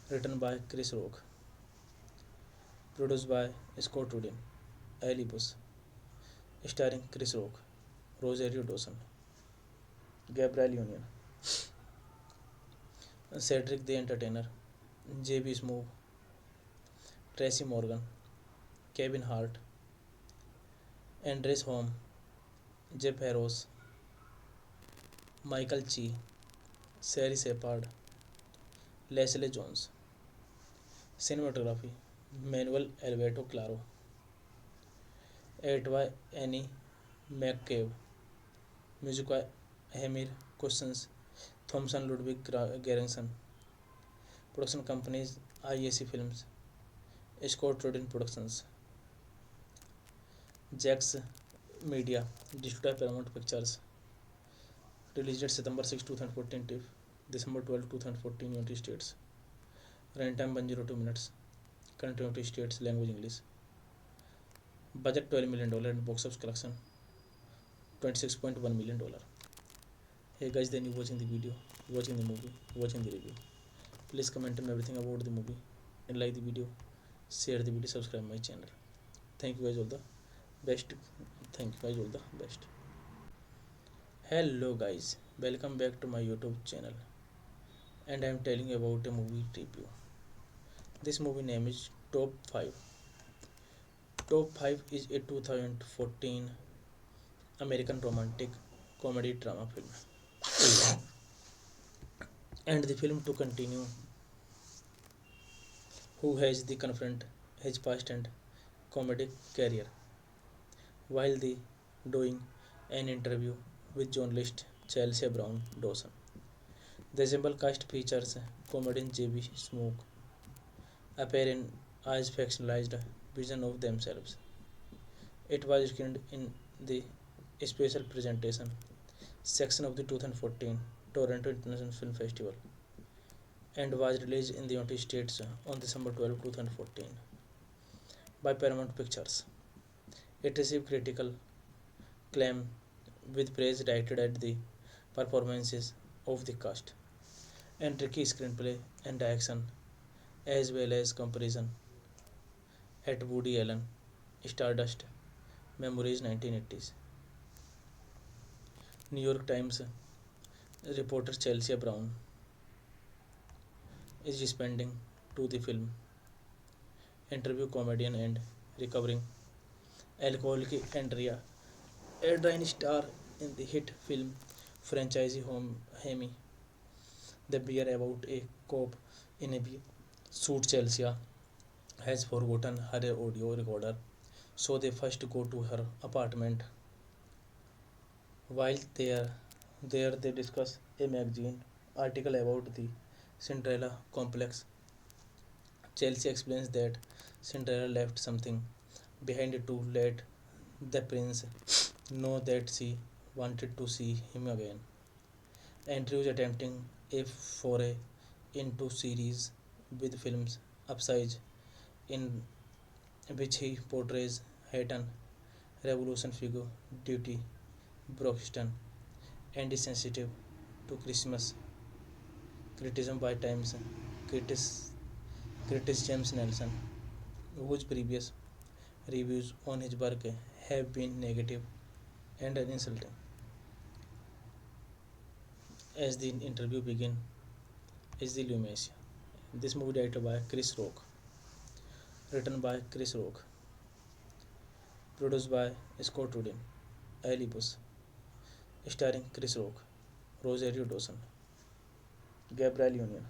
written by Chris Rock, produced by Scott Rudin, Ali Bush, starring Chris Rock, Rosario Dawson, Gabriel Union, Cedric the Entertainer, J.B. Smoove, Tracy Morgan, Kevin Hart, Andres Home, Jeff Harrows, Michael Chi, Sherry Shepard, Leslie Jones. Cinematography Manuel Alberto Claro. Edited by Annie McCabe. Music by Hemir Cousins, Thomson Ludwig Göransson. Production companies IAC Films, Scott Rudin Productions, Jax Media, distributed by Paramount Pictures. Released September 6, 2014 to December 12, 2014 United States. Runtime 102 minutes. Country United States. Language English. Budget $12 million and box office collection $26.1 million. Hey guys, then you watching the video, watching the movie, watching the review. Please comment on everything about the movie and like the video, share the video, subscribe my channel. Thank you guys all the best. Thank you guys all the best. Hello guys, welcome back to my YouTube channel, and I am telling you about a movie review. This movie name is Top 5. Top 5 is a 2014 American romantic comedy drama film. And the film to continue who has the confront his past and comedic career while the doing an interview with journalist Chelsea Brown Dawson. The ensemble cast features comedian J.B. Smoke appear in as fictionalized vision of themselves. It was screened in the special presentation section of the 2014 Toronto International Film Festival and was released in the United States on December 12, 2014 by Paramount Pictures. It received critical acclaim with praise directed at the performances of the cast and tricky screenplay and action as well as comparison at Woody Allen Stardust Memories 1980s. New York Times reporter Chelsea Brown is responding to the film, interview comedian and recovering alcoholic Andrea Erdrine star in the hit film franchise Home Hemi. The beer about a cop in a suit. Chelsea has forgotten her audio recorder, so they first go to her apartment. While there they discuss a magazine article about the Cinderella complex. Chelsea explains that Cinderella left something behind to let the prince know that she wanted to see him again. Andrew is attempting a foray into series with films Upside, in which he portrays Hayton revolution figure Duty Broxton and is sensitive to Christmas criticism by Times critic, critic James Nelson, whose previous reviews on his work have been negative and insulting. As the interview begins, is the Lumacia. This movie directed by Chris Rock, written by Chris Rock, produced by Scott Rudin, Ali Bush, starring Chris Rock, Rosario Dawson, Gabriel Union,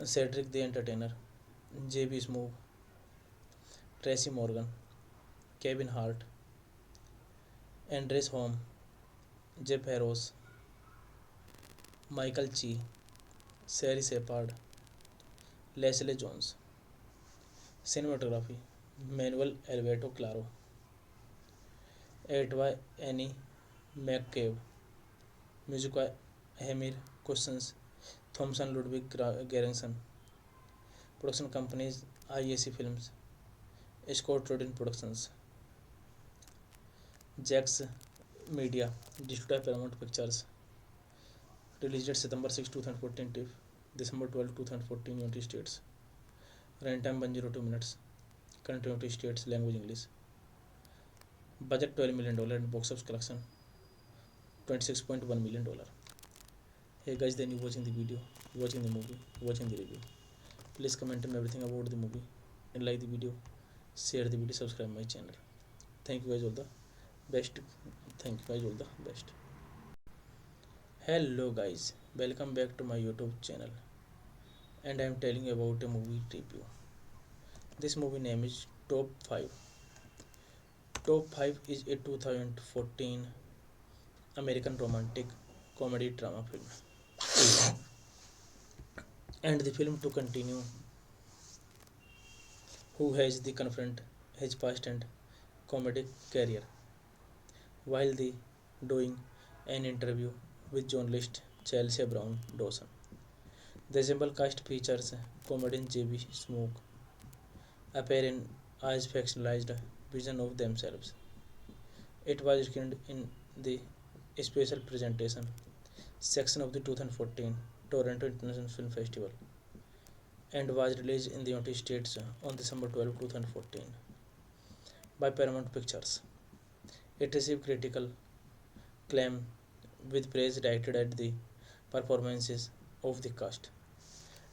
Cedric the Entertainer, J.B. Smoove, Tracy Morgan, Kevin Hart, Andres Home, Jeff Harrows, Michael Chi, Sherry Shepard, Leslie Jones. Cinematography Manuel Alberto Claro, edited by Annie McCabe, music by Hamir Cousins, Thomson Ludwig Göransson, production companies IAC Films, Scott Rudin Productions, Jax Media, distributed by Paramount Pictures, released September 6, 2014 to December 12, 2014 United States, runtime 102 minutes, country United States, language English, budget $12 million and box office collection $26.1 million. Hey guys, then you watching the video, watching the movie, watching the review. Please comment on everything about the movie and like the video, share the video, subscribe my channel. Thank you guys all the best. Thank you guys all the best. Hello guys, welcome back to my YouTube channel and I am telling you about a movie review. This movie name is Top 5. Top 5 is a 2014 American romantic comedy drama film. And the film to continue who has the confront his past and comedic career while the doing an interview with journalist Chelsea Brown Dawson. The ensemble cast features comedian J.B. Smoke appear in as fictionalized vision of themselves. It was screened in the special presentation section of the 2014 Toronto International Film Festival and was released in the United States on December 12, 2014 by Paramount Pictures. It received critical acclaim with praise directed at the performances of the cast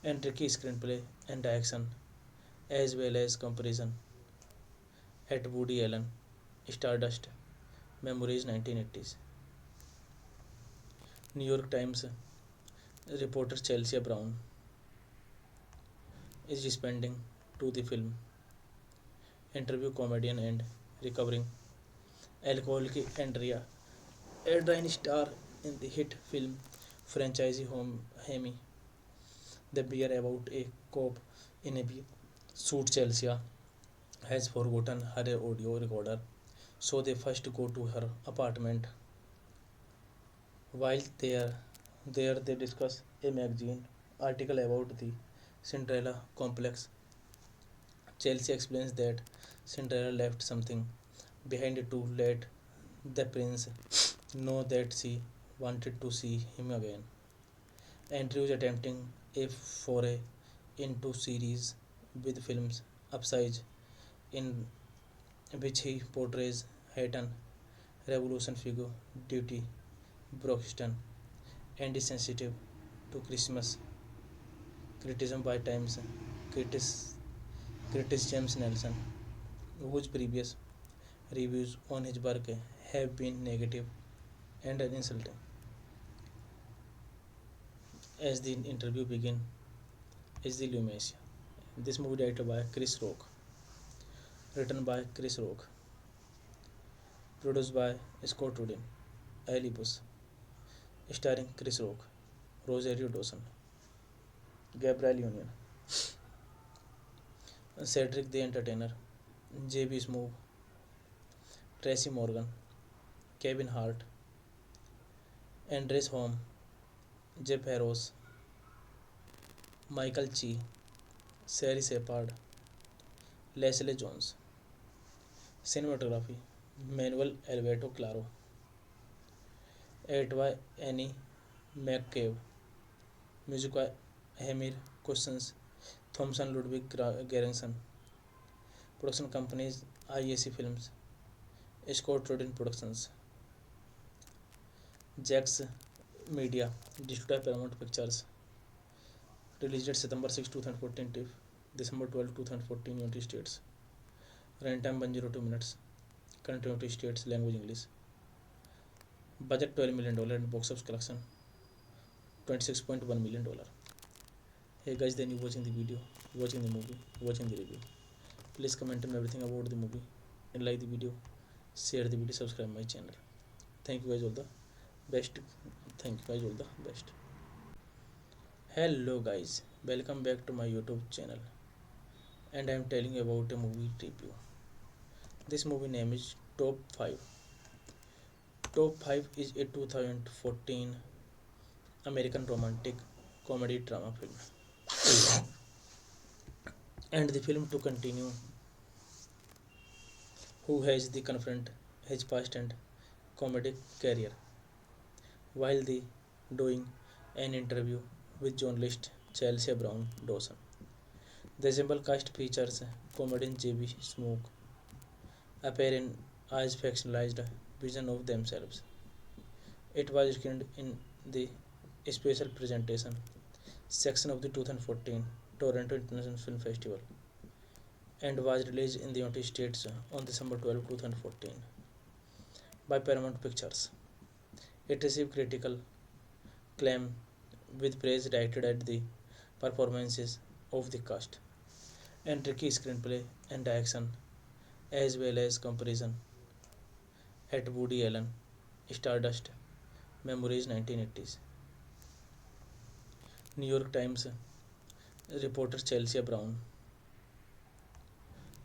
and tricky screenplay and action as well as comparison at Woody Allen Stardust Memories 1980s. New York Times reporter Chelsea Brown is responding to the film, interview comedian and recovering alcoholic Andrea Erdrine star in the hit film franchise home Hemi. The beer about a cop in a suit. Chelsea has forgotten her audio recorder, so they first go to her apartment. While there they discuss a magazine article about the Cinderella complex. Chelsea explains that Cinderella left something behind to let the prince know that she wanted to see him again. Andrew is attempting a foray into series with films Upside, in which he portrays Hayton, revolution figure, duty, Broxton, and is sensitive to Christmas criticism by Times critic, critic James Nelson, whose previous reviews on his work have been negative and insulting. As the interview begins, is the Lumacia. This movie directed by Chris Rock, written by Chris Rock, produced by Scott Rudin, Ali Bush, starring Chris Rock, Rosario Dawson, Gabriel Union, Cedric the Entertainer, J.B. Smoove, Tracy Morgan, Kevin Hart, Andres Home, Jeff Harrows, Michael Chi, Sherry Shepard, Leslie Jones. Cinematography Manuel Alberto Claro, edited by Annie McCabe, music by Hamir Cousins, Thomson Ludwig Göransson, production companies IAC Films, Scott Rudin Productions, Jax Media, distributed by Paramount Pictures, released date September 6, 2014 to December 12, 2014, United States. Runtime 102 minutes. Current United States language English. Budget $12 million and box office collection $26.1 million. Hey guys, then you watching the video, watching the movie, watching the review. Please comment on everything about the movie and like the video, share the video, subscribe my channel. Thank you guys all the best. Thank you guys all the best. Hello guys, welcome back to my YouTube channel, and I am telling you about a movie review. This movie name is Top 5. Top 5 is a 2014 American romantic comedy drama film, and the film to continue who has the confront his past and comedic career while the doing an interview with journalist Chelsea Brown Dawson. The ensemble cast features comedian J.B. Smoke appear in as fictionalized vision of themselves. It was screened in the special presentation section of the 2014 Toronto International Film Festival and was released in the United States on December 12, 2014 by Paramount Pictures. It received critical acclaim with praise directed at the performances of the cast and tricky screenplay and direction, as well as comparison at Woody Allen Stardust Memories 1980s. New York Times reporter Chelsea Brown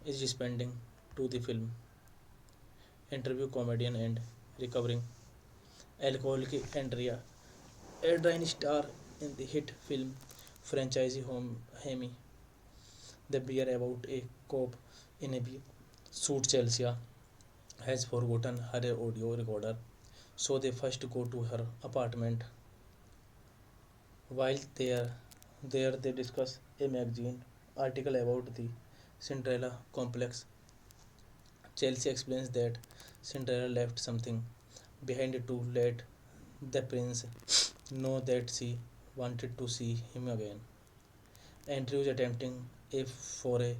is responding to the film, interview comedian and recovering alcoholic Andrea Erdrine star in the hit film franchise home Hemi. The beer about a cop in a suit. Chelsea has forgotten her audio recorder, so they first go to her apartment. While there they discuss a magazine article about the Cinderella complex. Chelsea explains that Cinderella left something behind to let the prince know that she wanted to see him again. Andrew is attempting a foray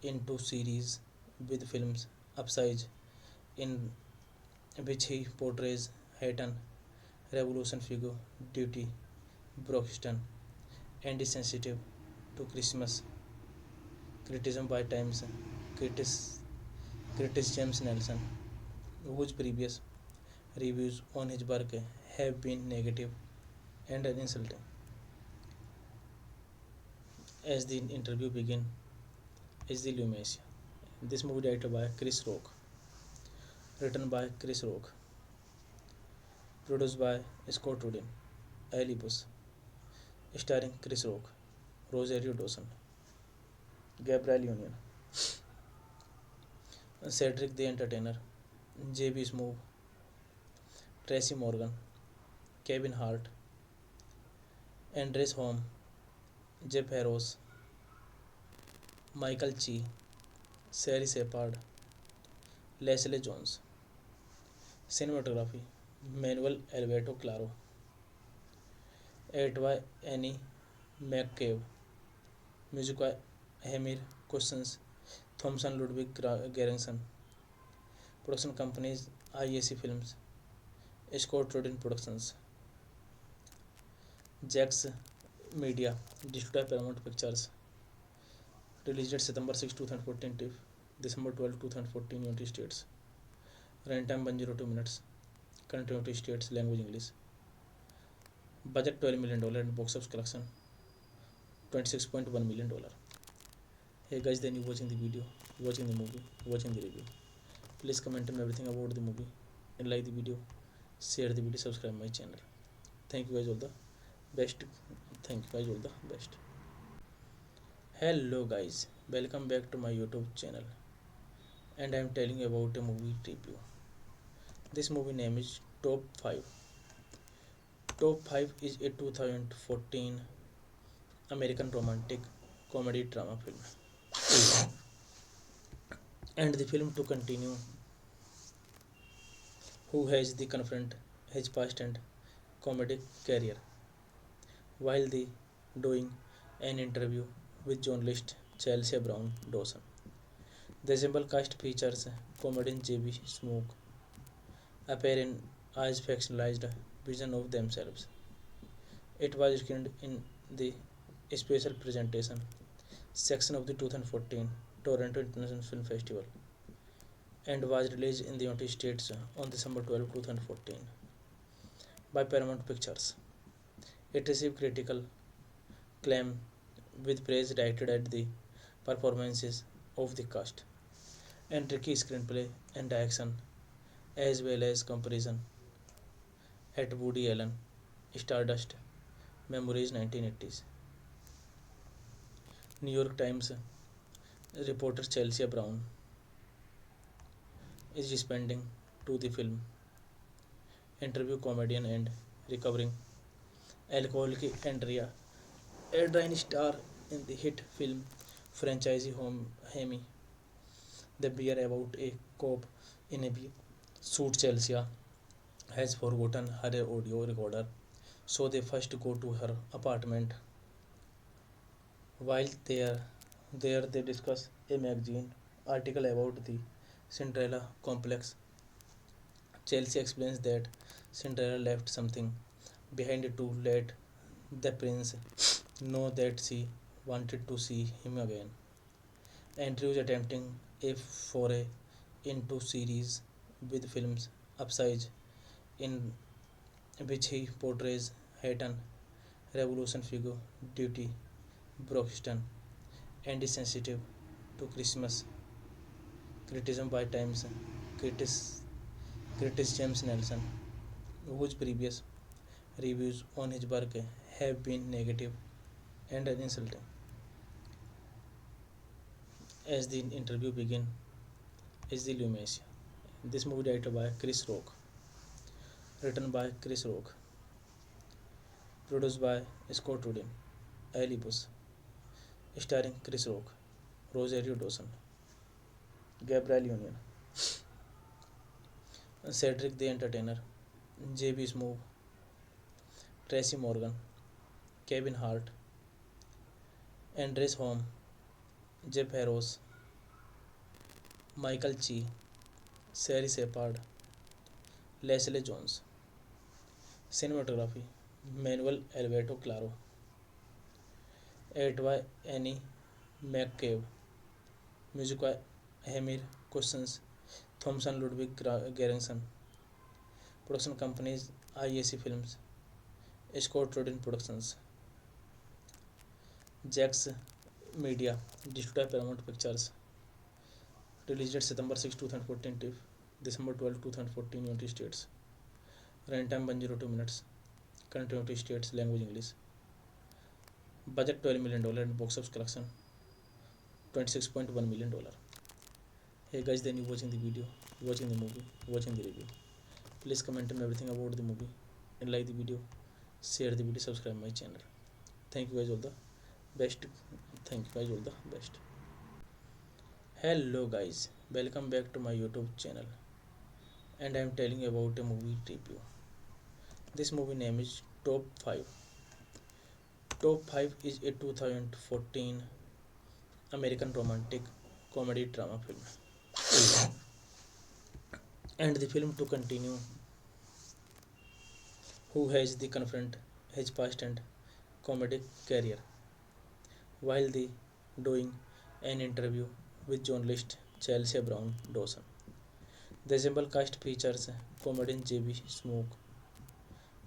into series with films Upside, in which he portrays Hayton, revolution figure, duty, Broxton, and is sensitive to Christmas criticism by Times critic, critic James Nelson, whose previous reviews on his work have been negative and insulting. As the interview begins, is the Lumacia. This movie directed by Chris Rock, written by Chris Rock, produced by Scott Rudin, Ali Bush, starring Chris Rock, Rosario Dawson, Gabriel Union, Cedric the Entertainer, J.B. Smoove, Tracy Morgan, Kevin Hart, Andres Home, Jeff Harrows, Michael Chi, Sari Shepard, Leslie Jones. Cinematography Manuel Alberto Claro, edited by Annie McCabe, music by Hamir Cousins, Thomson Ludwig Göransson, production companies IAC Films, Scott Rudin Productions, Jax Media, distributed by Paramount Pictures, released September 6, 2014 to December 12, 2014, United States. Runtime 102 minutes. Country United States, language English. Budget $12 million and box office collection $26.1 million. Hey guys, then you watching the video, watching the movie, watching the review. Please comment on everything about the movie and like the video, share the video, subscribe my channel. Thank you guys all the best. Thank you guys all the best. Hello guys, welcome back to my YouTube channel, and I am telling you about a movie review. This movie name is Top 5. Top 5 is a 2014 American romantic comedy drama film. And the film to continue who has the confront his past and comedic career while the doing an interview with journalist Chelsea Brown Dawson. The ensemble cast features comedian J.B. Smoove appearing as fictionalized vision of themselves. It was screened in the special presentation section of the 2014 Toronto International Film Festival and was released in the United States on December 12, 2014 by Paramount Pictures. It received critical acclaim with praise directed at the performances of the cast and tricky screenplay and direction as well as comparison at Woody Allen Stardust Memories 1980s. New York Times reporter Chelsea Brown is responding to the film, interview comedian and recovering alcoholic Andrea Erdrine star in the hit film franchise Home Hemi. The beer about a cop in a suit. Chelsea has forgotten her audio recorder, so they first go to her apartment. While there they discuss a magazine article about the Cinderella complex. Chelsea explains that Cinderella left something behind to let the prince know that she wanted to see him again. Andrew is attempting a foray into series with films upsize in which he portrays Hayton, revolution figure, duty, Broxton, and is sensitive to Christmas criticism by Times critic, critic James Nelson, whose previous reviews on his work have been negative and insulting. As the interview begins, is the Lumacia. This movie directed by Chris Rock, written by Chris Rock, produced by Scott Rudin, Ali Bush, starring Chris Rock, Rosario Dawson, Gabriel Union, Cedric the Entertainer, J.B. Smoove, Tracy Morgan, Kevin Hart, Andres Home, Jeff Harrows, Michael Chi, Sherry Shepard, Leslie Jones. Cinematography Manuel Alberto Claro. Edit by Annie McCabe. Music by Hamir Cousins, Thomson Ludwig Göransson. Production companies IAC Films, Scott Rudin Productions, Jax Media, distributed by Paramount Pictures. Released September 6, 2014 to December 12, 2014 United States. Runtime 102 minutes. Country United States, language English. Budget $12 million and box office collection $26.1 million. Hey guys, then you watching the video, watching the movie, watching the review. Please comment on everything about the movie and like the video, share the video, subscribe my channel. Thank you guys all the best. Thank you guys all the best. Hello guys, welcome back to my YouTube channel, and I am telling you about a movie review. This movie name is Top 5. Top 5 is a 2014 American romantic comedy drama film, and the film to continue who has the confront his past and comedic career while the doing an interview with journalist Chelsea Brown Dawson. The ensemble cast features comedian J.B. Smoke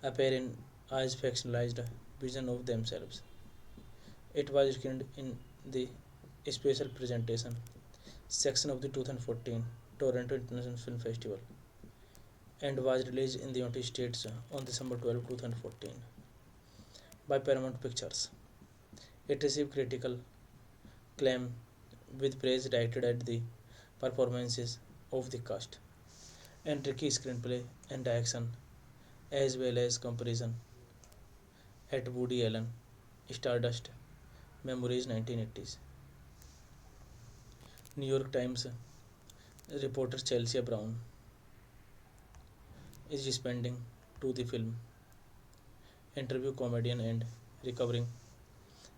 appear in as fictionalized vision of themselves. It was screened in the special presentation section of the 2014 Toronto International Film Festival and was released in the United States on December 12, 2014 by Paramount Pictures. It received critical acclaim with praise directed at the performances of the cast and tricky screenplay and direction, as well as comparison at Woody Allen Stardust Memories 1980s. New York Times reporter Chelsea Brown is responding to the film, interview comedian and recovering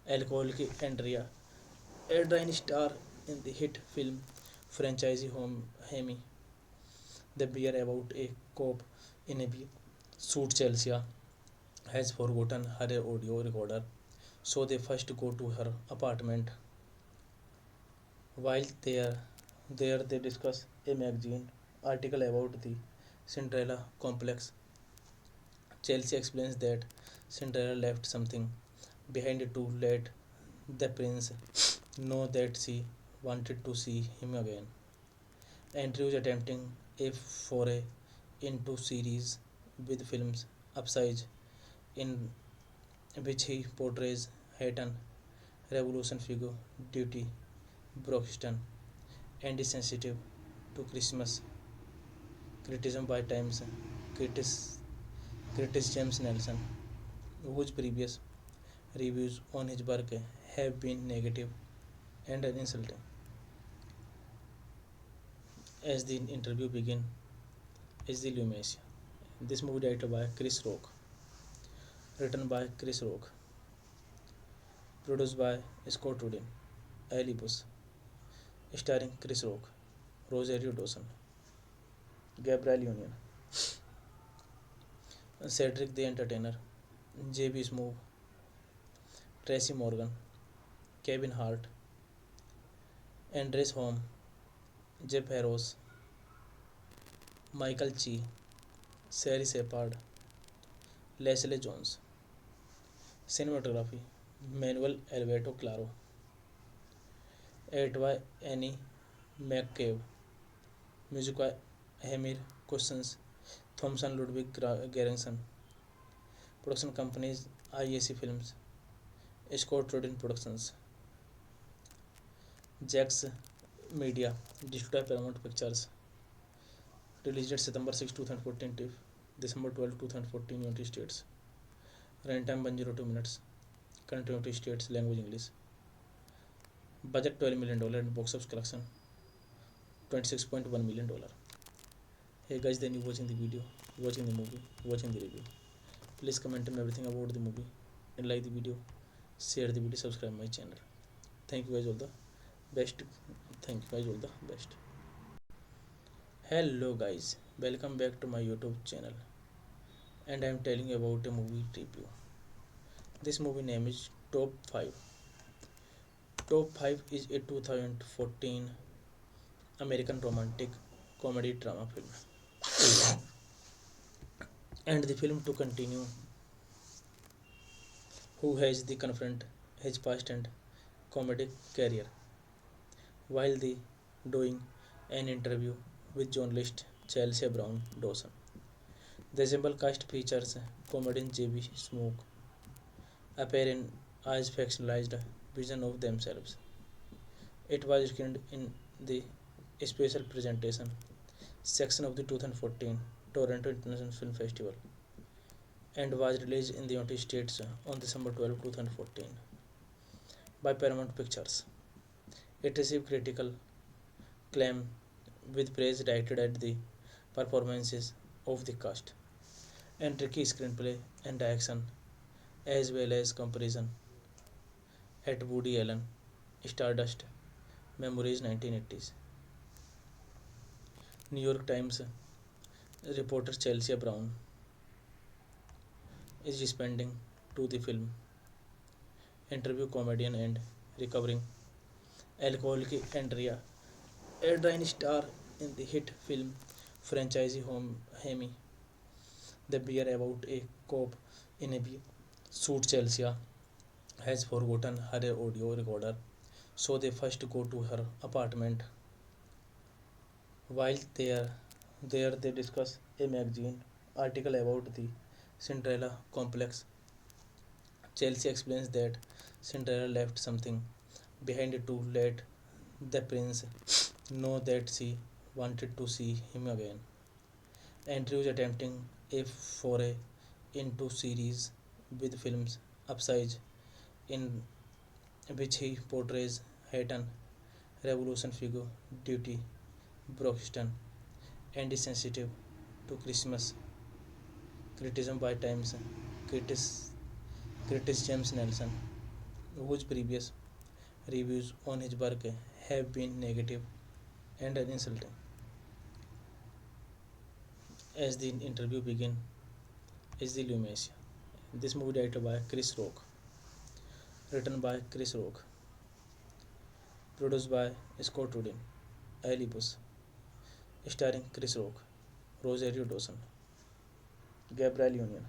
alcoholic Andrea Erdrine star in the hit film franchise Home Hemi. The beer about a cop in a suit. Chelsea has forgotten her audio recorder, so they first go to her apartment. While there they discuss a magazine article about the Cinderella complex. Chelsea explains that Cinderella left something behind to let the prince know that she wanted to see him again. Andrew is attempting a foray into series with films upsize in which he portrays Hayton revolution figure Duty Broxton and is sensitive to Christmas criticism by Times critic, critic James Nelson, whose previous reviews on his work have been negative and insulting. As the interview begins, is the Lumacia. This movie directed by Chris Rock, written by Chris Rock, produced by Scott Rudin, Ali Bush, starring Chris Rock, Rosario Dawson, Gabriel Union, Cedric the Entertainer, J.B. Smoove, Tracy Morgan, Kevin Hart, Andres Home, Jeff Harrows, Michael Chi, Sherry Shepard, Leslie Jones. Cinematography Manuel Alberto Claro. Edit by Annie McCabe. Music by Hamir Cousins, Thomson Ludwig Göransson. Production companies IAC Films, Scott Rudin Productions, Jax Media, distributed by Paramount Pictures. Released September 6, 2014 to December 12, 2014 United States. Runtime 102 minutes. Country United States, language English. Budget $12 million and box office collection $26.1 million. Hey guys, then you watching the video, watching the movie, watching the review. Please comment on everything about the movie and like the video, share the video, subscribe my channel. Thank you guys all the best. Thank you guys all the best. Hello guys, welcome back to my YouTube channel and I am telling you about a movie review. This movie name is Top 5. Top 5 is a 2014 American romantic comedy drama film. And the film to continue who has the confront his past and comedic career while the doing an interview with journalist Chelsea Brown Dawson. The ensemble cast features comedian J.B. Smoke appear in as fictionalized vision of themselves. It was screened in the special presentation section of the 2014 Toronto International Film Festival and was released in the United States on December 12, 2014 by Paramount Pictures. It received critical acclaim with praise directed at the performances of the cast and tricky screenplay and action as well as comparison at Woody Allen Stardust Memories 1980s. New York Times reporter Chelsea Brown is responding to the film, interview comedian and recovering alcoholic Andrea Erdrine star in the hit film franchise Home Hemi. The beer about a cop in a suit. Chelsea has forgotten her audio recorder, so they first go to her apartment. While there they discuss a magazine article about the Cinderella complex. Chelsea explains that Cinderella left something behind to let the prince know that she wanted to see him again. Andrew is attempting a foray into series with films Upside, in which he portrays Hayton, revolution figure, duty, Broxton, and is sensitive to Christmas criticism by Times critic, critic James Nelson, whose previous reviews on his work have been negative and insulting. As the interview begins, is the Lumacia. This movie directed by Chris Rock, written by Chris Rock, produced by Scott Rudin, Ali Bush, starring Chris Rock, Rosario Dawson, Gabriel Union,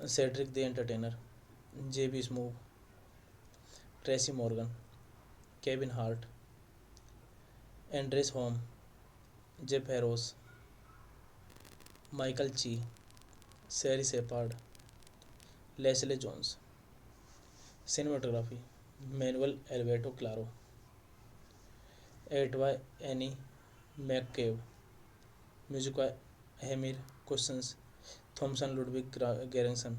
Cedric the Entertainer, J.B. Smoove, Tracy Morgan, Kevin Hart, Andres Home, Jeff Harrows, Michael Chi, Sherry Shepard, Leslie Jones. Cinematography Manuel Alberto Claro, edited by Annie McCabe, music by Hamir Cousins, Thomson Ludwig Göransson,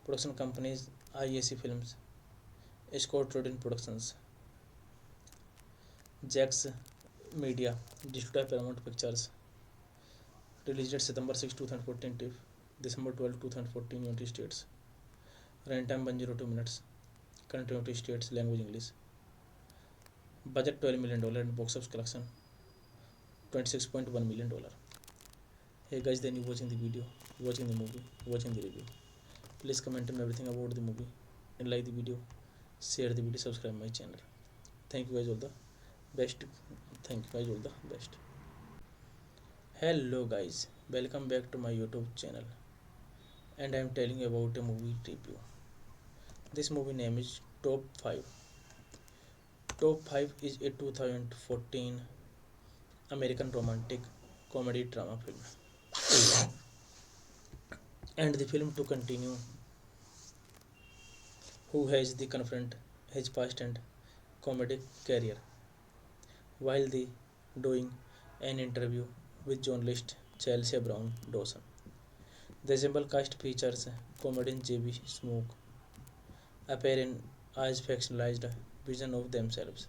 production companies IAC Films, Scott Rudin Productions, Jax Media, distributed by Paramount Pictures, released September 6, 2014 to December 12, 2014 United States, runtime 102 minutes, country United States, language English, budget $12 million and box office collection $26.1 million. Hey guys, then you watching the video, watching the movie, watching the review. Please comment on everything about the movie and like the video, share the video, subscribe my channel. Thank you guys all the best. Thank you guys all the best. Hello guys, welcome back to my YouTube channel and I am telling you about a movie review. This movie name is Top 5. Top 5 is a 2014 American romantic comedy drama film. And the film to continue who has the confront his past and comedic career while the doing an interview with journalist Chelsea Brown Dawson. The ensemble cast features comedian J.B. Smoke appear in as fictionalized vision of themselves.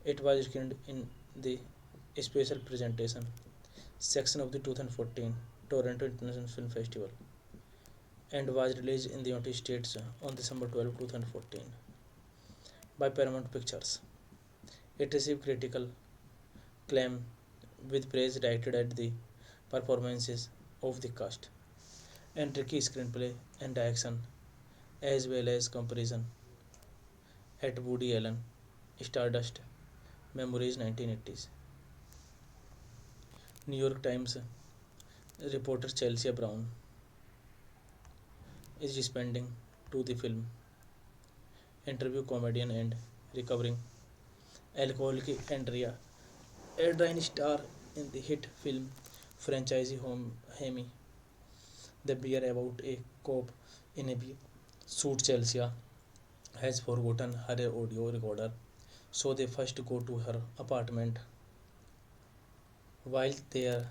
It was screened in the special presentation section of the 2014 Toronto International Film Festival and was released in the United States on December 12, 2014 by Paramount Pictures. It received critical claim with praise directed at the performances of the cast and tricky screenplay and action as well as comparison at Woody Allen Stardust Memories 1980s. New York Times reporter Chelsea Brown is responding to the film, interview comedian and recovering alcoholic Andrea Erdrine star in the hit film franchise home Hemi. The beer about a cop in a suit. Chelsea has forgotten her audio recorder, so they first go to her apartment. While there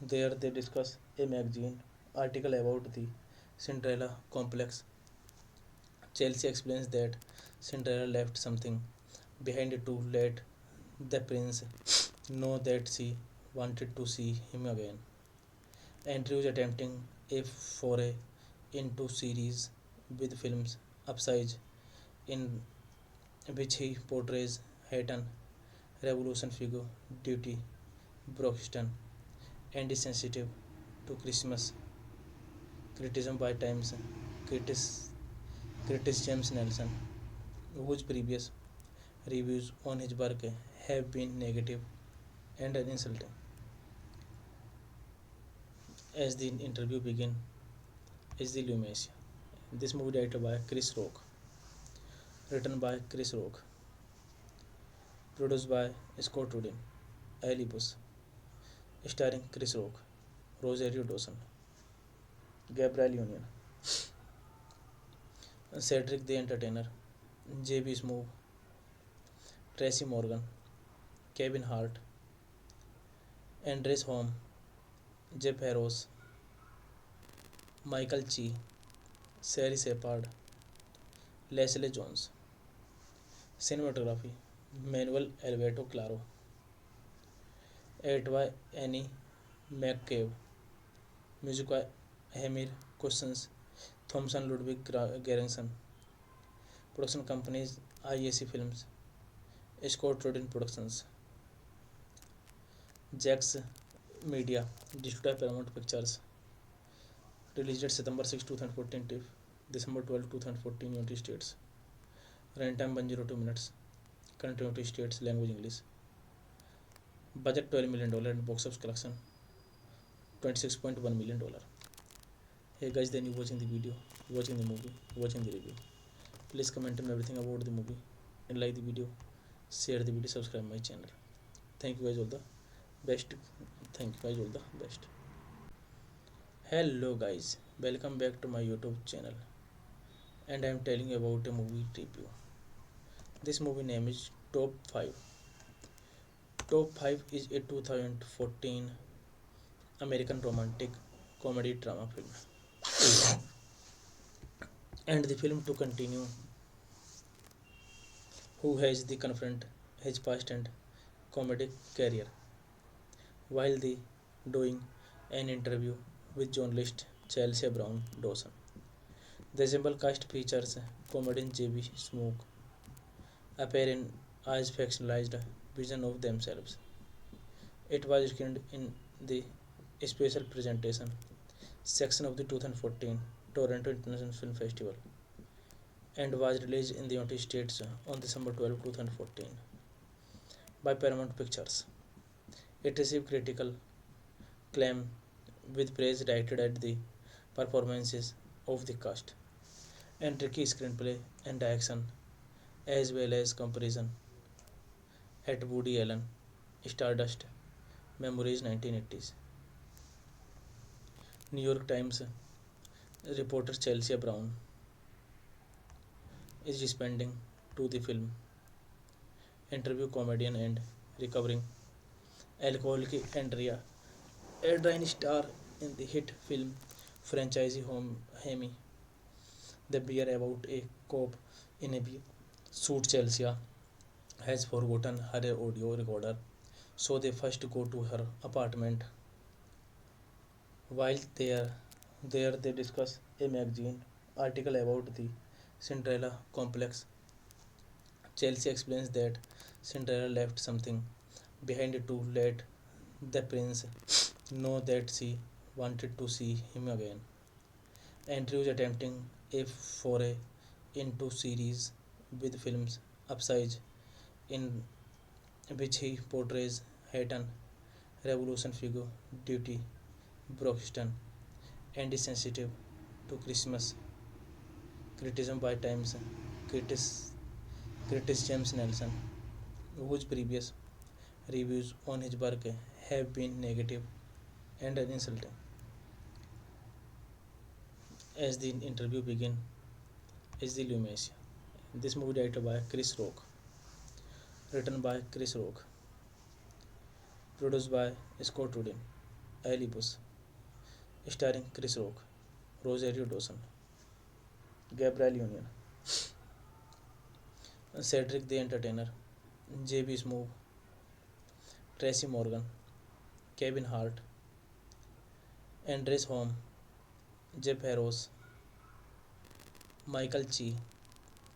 they discuss a magazine article about the Cinderella complex. Chelsea explains that Cinderella left something behind to let the prince know that she wanted to see him again. Andrew is attempting a foray into series with films Upside, in which he portrays Hayton, revolution figure, duty, Broxton, and is sensitive to Christmas criticism by Times critic, critic James Nelson, whose previous reviews on his work have been negative and insulting. As the interview begins, is the Lumiere. This movie directed by Chris Rock, written by Chris Rock, produced by Scott Rudin, Ali Bush, starring Chris Rock, Rosario Dawson, Gabriel Union, Cedric the Entertainer, J.B. Smoove, Tracy Morgan, Kevin Hart, Andres Home, Jeff Harrows, Michael Chi, Sherry Shepard, Leslie Jones. Cinematography Manuel Alberto Claro, edited by Annie McCabe, music by Hamir Cousins, Thomson Ludwig Göransson, production companies IAC Films, Scott Rudin Productions, Jax Media, distributed by Paramount Pictures, released at September 6, 2014 to December 12, 2014, United States. Runtime 102 minutes. Current United States language English. Budget $12 million and box office collection $26.1 million. Hey guys, then you watching the video, watching the movie, watching the review. Please comment on everything about the movie and like the video, share the video, subscribe my channel. Thank you guys all the best. Thank you guys all the best. Hello guys, welcome back to my YouTube channel, and I am telling you about a movie review. This movie name is Top 5. Top 5 is a 2014 American romantic comedy drama film. And the film to continue who has the confront his past and comedic career while the doing an interview with journalist Chelsea Brown Dawson. The ensemble cast features comedian J.B. Smoke appear in as fictionalized vision of themselves. It was screened in the special presentation section of the 2014 Toronto International Film Festival and was released in the United States on December 12, 2014 by Paramount Pictures. It received critical acclaim with praise directed at the performances of the cast and tricky screenplay and action as well as comparison at Woody Allen Stardust Memories 1980s. New York Times reporter Chelsea Brown is responding to the film, interview comedian and recovering alcoholic Andrea Erdrine star in the hit film franchise home Hemi. The beer about a cop in a suit. Chelsea has forgotten her audio recorder, so they first go to her apartment. While there they discuss a magazine article about the Cinderella complex. Chelsea explains that Cinderella left something behind it to let the prince know that she wanted to see him again. Andrew is attempting a foray into series with films upsize in which he portrays Hayton, revolution figure, duty, Broxton, and is sensitive to Christmas criticism by Times critic, critic James Nelson, whose previous reviews on his work have been negative and insulting. As the interview begins, is the Lumacia. This movie directed by Chris Rock, written by Chris Rock, produced by Scott Rudin, Ali Bush, starring Chris Rock, Rosario Dawson, Gabriel Union, Cedric the Entertainer, J.B. Smoove, Tracy Morgan, Kevin Hart, Andres Holm, Jeff Harrows, Michael Chi,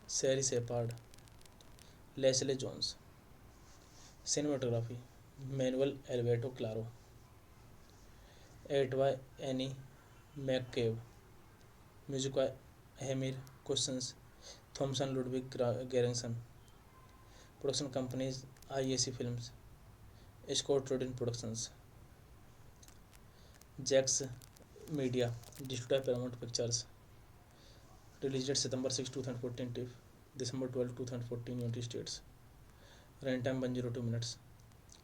Sherry Shepard, Leslie Jones. Cinematography Manuel Alberto Claro, edited by Annie McCabe, music by Hamir Cousins, Thomson Ludwig Göransson, production companies IAC Films, Scott Rudin Productions, Jax Media, distributed by Paramount Pictures, released September 6, 2014 to December 12, 2014, United States. Runtime 102 minutes.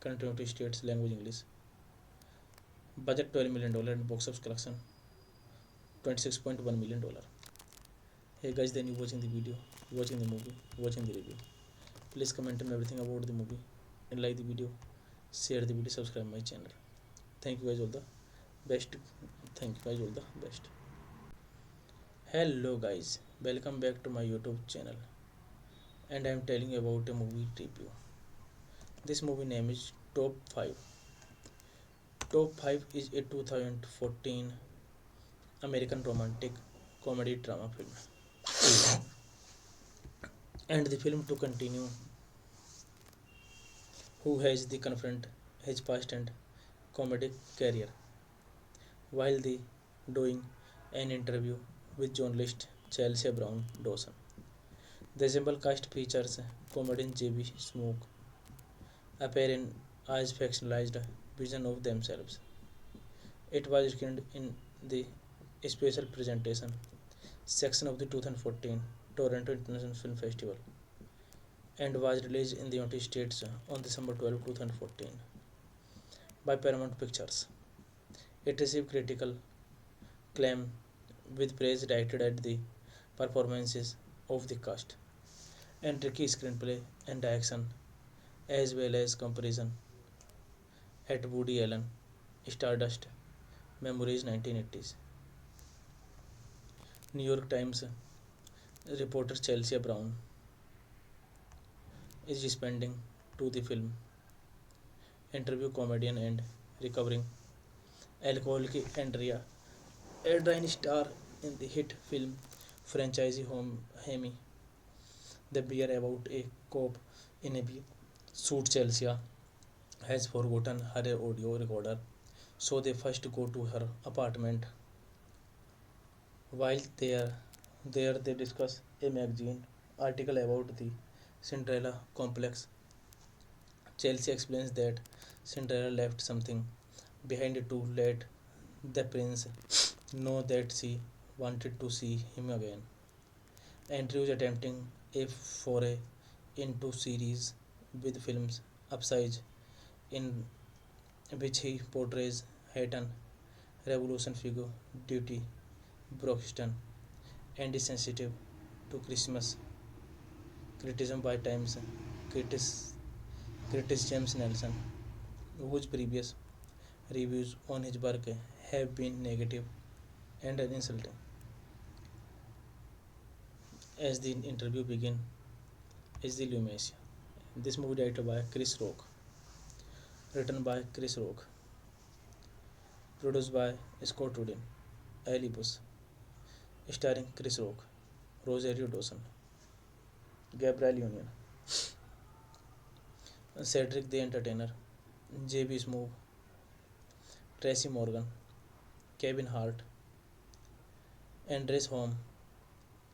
Country United States, language English. Budget $12 million and box office collection $26.1 million. Hey guys, then you watching the video, watching the movie, watching the review. Please comment on everything about the movie and like the video, share the video, subscribe my channel. Thank you guys all the best. Thank you guys all the best. Hello guys, welcome back to my YouTube channel, and I am telling you about a movie review. This movie name is Top 5. Top 5 is a 2014 American romantic comedy drama film. And the film to continue who has the confront his past and comedic career while the doing an interview with journalist Chelsea Brown Dawson. The ensemble cast features comedian J.B. Smoove appearing as fictionalized vision of themselves. It was screened in the special presentation section of the 2014 Toronto International Film Festival and was released in the United States on December 12, 2014 by Paramount Pictures. It received critical acclaim with praise directed at the performances of the cast and tricky screenplay and direction as well as comparison at Woody Allen Stardust Memories 1980s. New York Times reporter Chelsea Brown is responding to the film, interview comedian and recovering alcoholic Andrea Erdrine star in the hit film franchise Home Hemi. The beer about a cop in a suit. Chelsea has forgotten her audio recorder, so they first go to her apartment. While there they discuss a magazine article about the Cinderella complex. Chelsea explains that Cinderella left something behind to let the prince know that she wanted to see him again. Andrew is attempting a foray into series with films upsize in which he portrays Hayton, revolution figure, duty, Broxton, and is sensitive to Christmas criticism by Times critic James Nelson, whose previous reviews on his work have been negative and insulting. As the interview begins, is the Lumacia. This movie directed by Chris Rock, written by Chris Rock, produced by Scott Rudin, Ali Bush, starring Chris Rock, Rosario Dawson, Gabriel Union, Cedric the Entertainer, J.B. Smoove, Tracy Morgan, Kevin Hart, Andres Holm,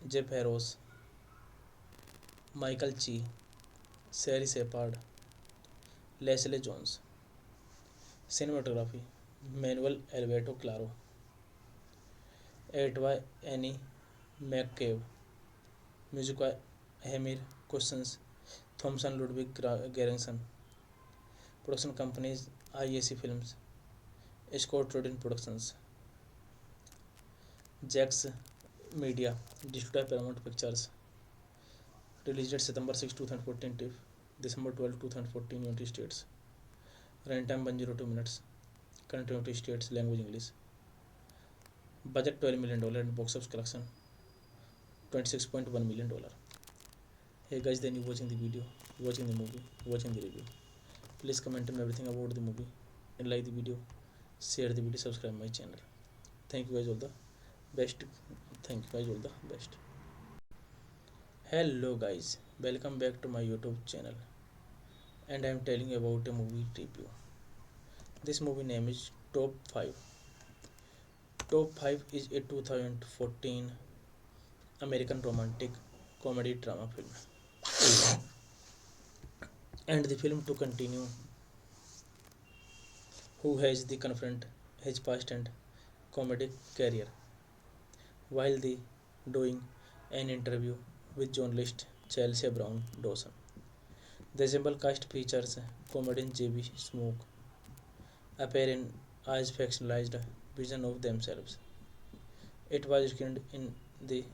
Jeff Harrows, Michael Chi, Sherry Shepard, Leslie Jones. Cinematography Manuel Alberto Claro, Edit by Annie McCabe, Music by Hamir Cousins, Thomson Ludwig Göransson. Production companies IAC Films, Scott Rudin Productions, Jax Media, distributed by Paramount Pictures. Released September 6, 2014 to December 12, 2014 United States. Runtime 102 minutes. Country United States. Language English. Budget $12 million and box office collection $26.1 million. Hey guys, then you watching the video, watching the movie, watching the review. Please comment on everything about the movie and like the video, share the video, subscribe my channel. Thank you guys all the best. Thank you guys all the best. Hello guys, welcome back to my YouTube channel, and I am telling you about a movie review. This movie name is Top 5. Top 5 is a 2014 American romantic comedy drama film. And the film to continue who has the confront his past and comedic career while the doing an interview with journalist Chelsea Brown Dawson. The ensemble cast features comedian J.B. Smoke appear in as fictionalized vision of themselves. It was screened in the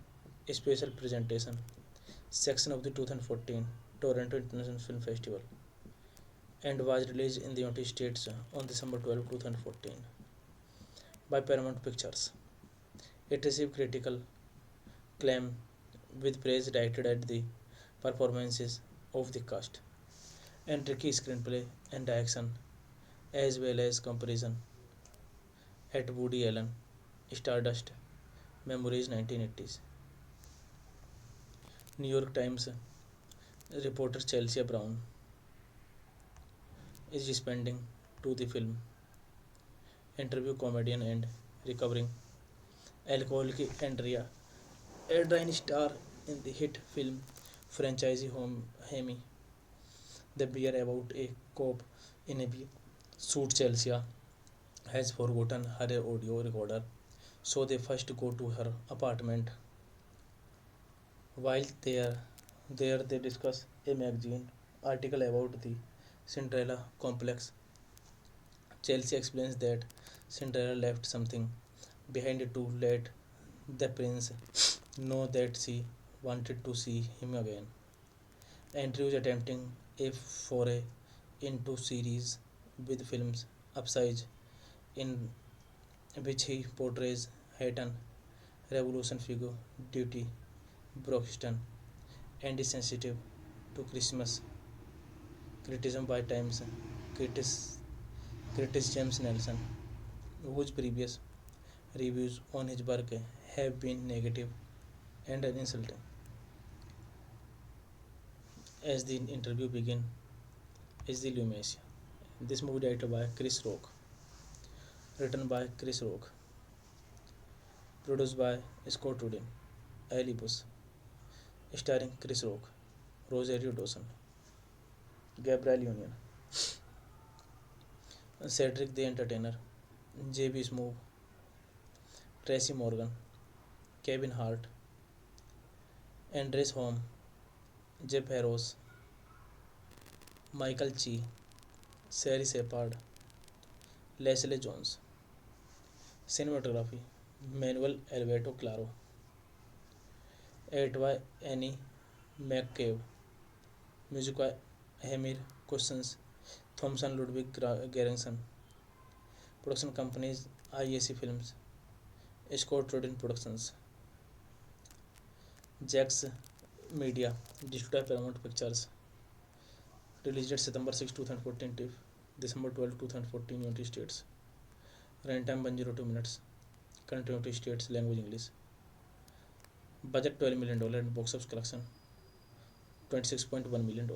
special presentation section of the 2014 Toronto International Film Festival and was released in the United States on December 12, 2014 by Paramount Pictures. It received critical acclaim with praise directed at the performances of the cast and tricky screenplay and direction as well as comparison at Woody Allen Stardust Memories 1980s. New York Times reporter Chelsea Brown is responding to the film. Interview comedian and recovering alcoholic Andrea Erdrine star in the hit film franchise Home Hemi. The beer about a cop in a suit. Chelsea has forgotten her audio recorder, so they first go to her apartment. While there they discuss a magazine article about the Cinderella complex. Chelsea explains that Cinderella left something behind to let the prince know that she wanted to see him again. Andrew is attempting a foray into series with films upsize in which he portrays Hayton revolution figure duty Broxton and is sensitive to Christmas criticism by Times critic, critic James Nelson, whose previous reviews on his work have been negative and insulting. As the interview begins, is the Lumacia. This movie directed by Chris Rock, written by Chris Rock, produced by Scott Rudin, Ali Bush, starring Chris Rock, Rosario Dawson, Gabrielle Union, Cedric the Entertainer, J.B. Smoove, Tracy Morgan, Kevin Hart, Andres Holm, Jeff Harrows, Michael Chi, Sherry Shepard, Leslie Jones. Cinematography Manuel Alberto Claro, Edit by Annie McCabe, Music by Hamir Cousins, Thomson Ludwig Göransson. Production companies IAC Films, Scott Rudin Productions, Jax Media, distributed by Paramount Pictures. Released September 6, 2014 to December 12, 2014 United States. Runtime 102 minutes. Country United States. Language English. Budget $12 million and box office collection $26.1 million.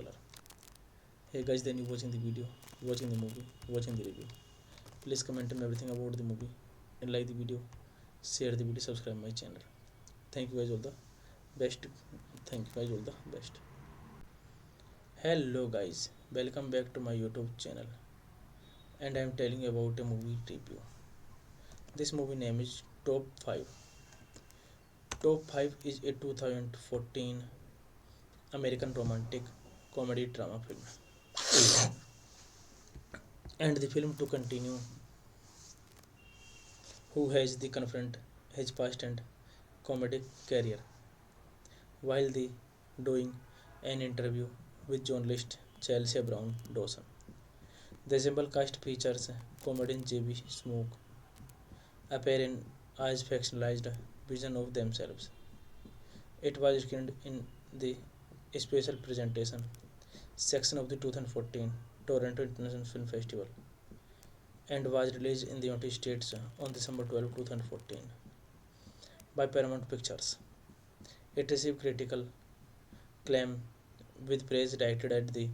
Hey guys, then you watching the video, watching the movie, watching the review. Please comment on everything about the movie and like the video, share the video, subscribe my channel. Thank you guys all the best. Thank you guys all the best. Hello guys, welcome back to my YouTube channel, and I am telling you about a movie review. This movie name is Top 5. Top 5 is a 2014 American romantic comedy drama film. And the film to continue who has the confront his past and comedic career while the doing an interview with journalist Chelsea Brown Dawson. The ensemble cast features comedian J.B. Smoke appear in as fictionalized vision of themselves. It was screened in the special presentation section of the 2014 Toronto International Film Festival and was released in the United States on December 12, 2014 by Paramount Pictures. It received critical acclaim with praise directed at the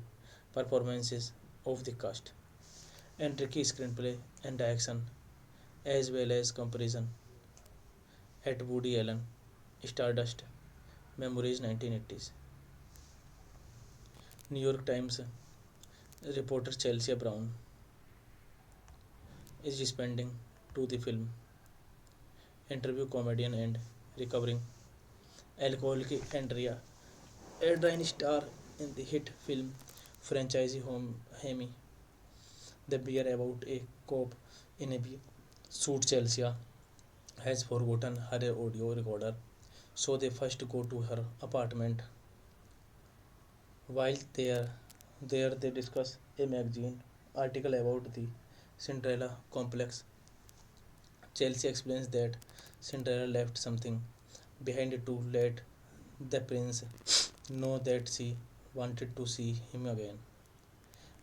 performances of the cast and tricky screenplay and action as well as comparison at Woody Allen Stardust Memories 1980s. New York Times reporter Chelsea Brown is responding to the film, interview comedian and recovering alcoholic Andrea Adrien star in the hit film franchise Home Hemi. The beer about a cop in a suit. Chelsea has forgotten her audio recorder, so they first go to her apartment. While there they discuss a magazine article about the Cinderella complex. Chelsea explains that Cinderella left something behind to let the prince know that she wanted to see him again.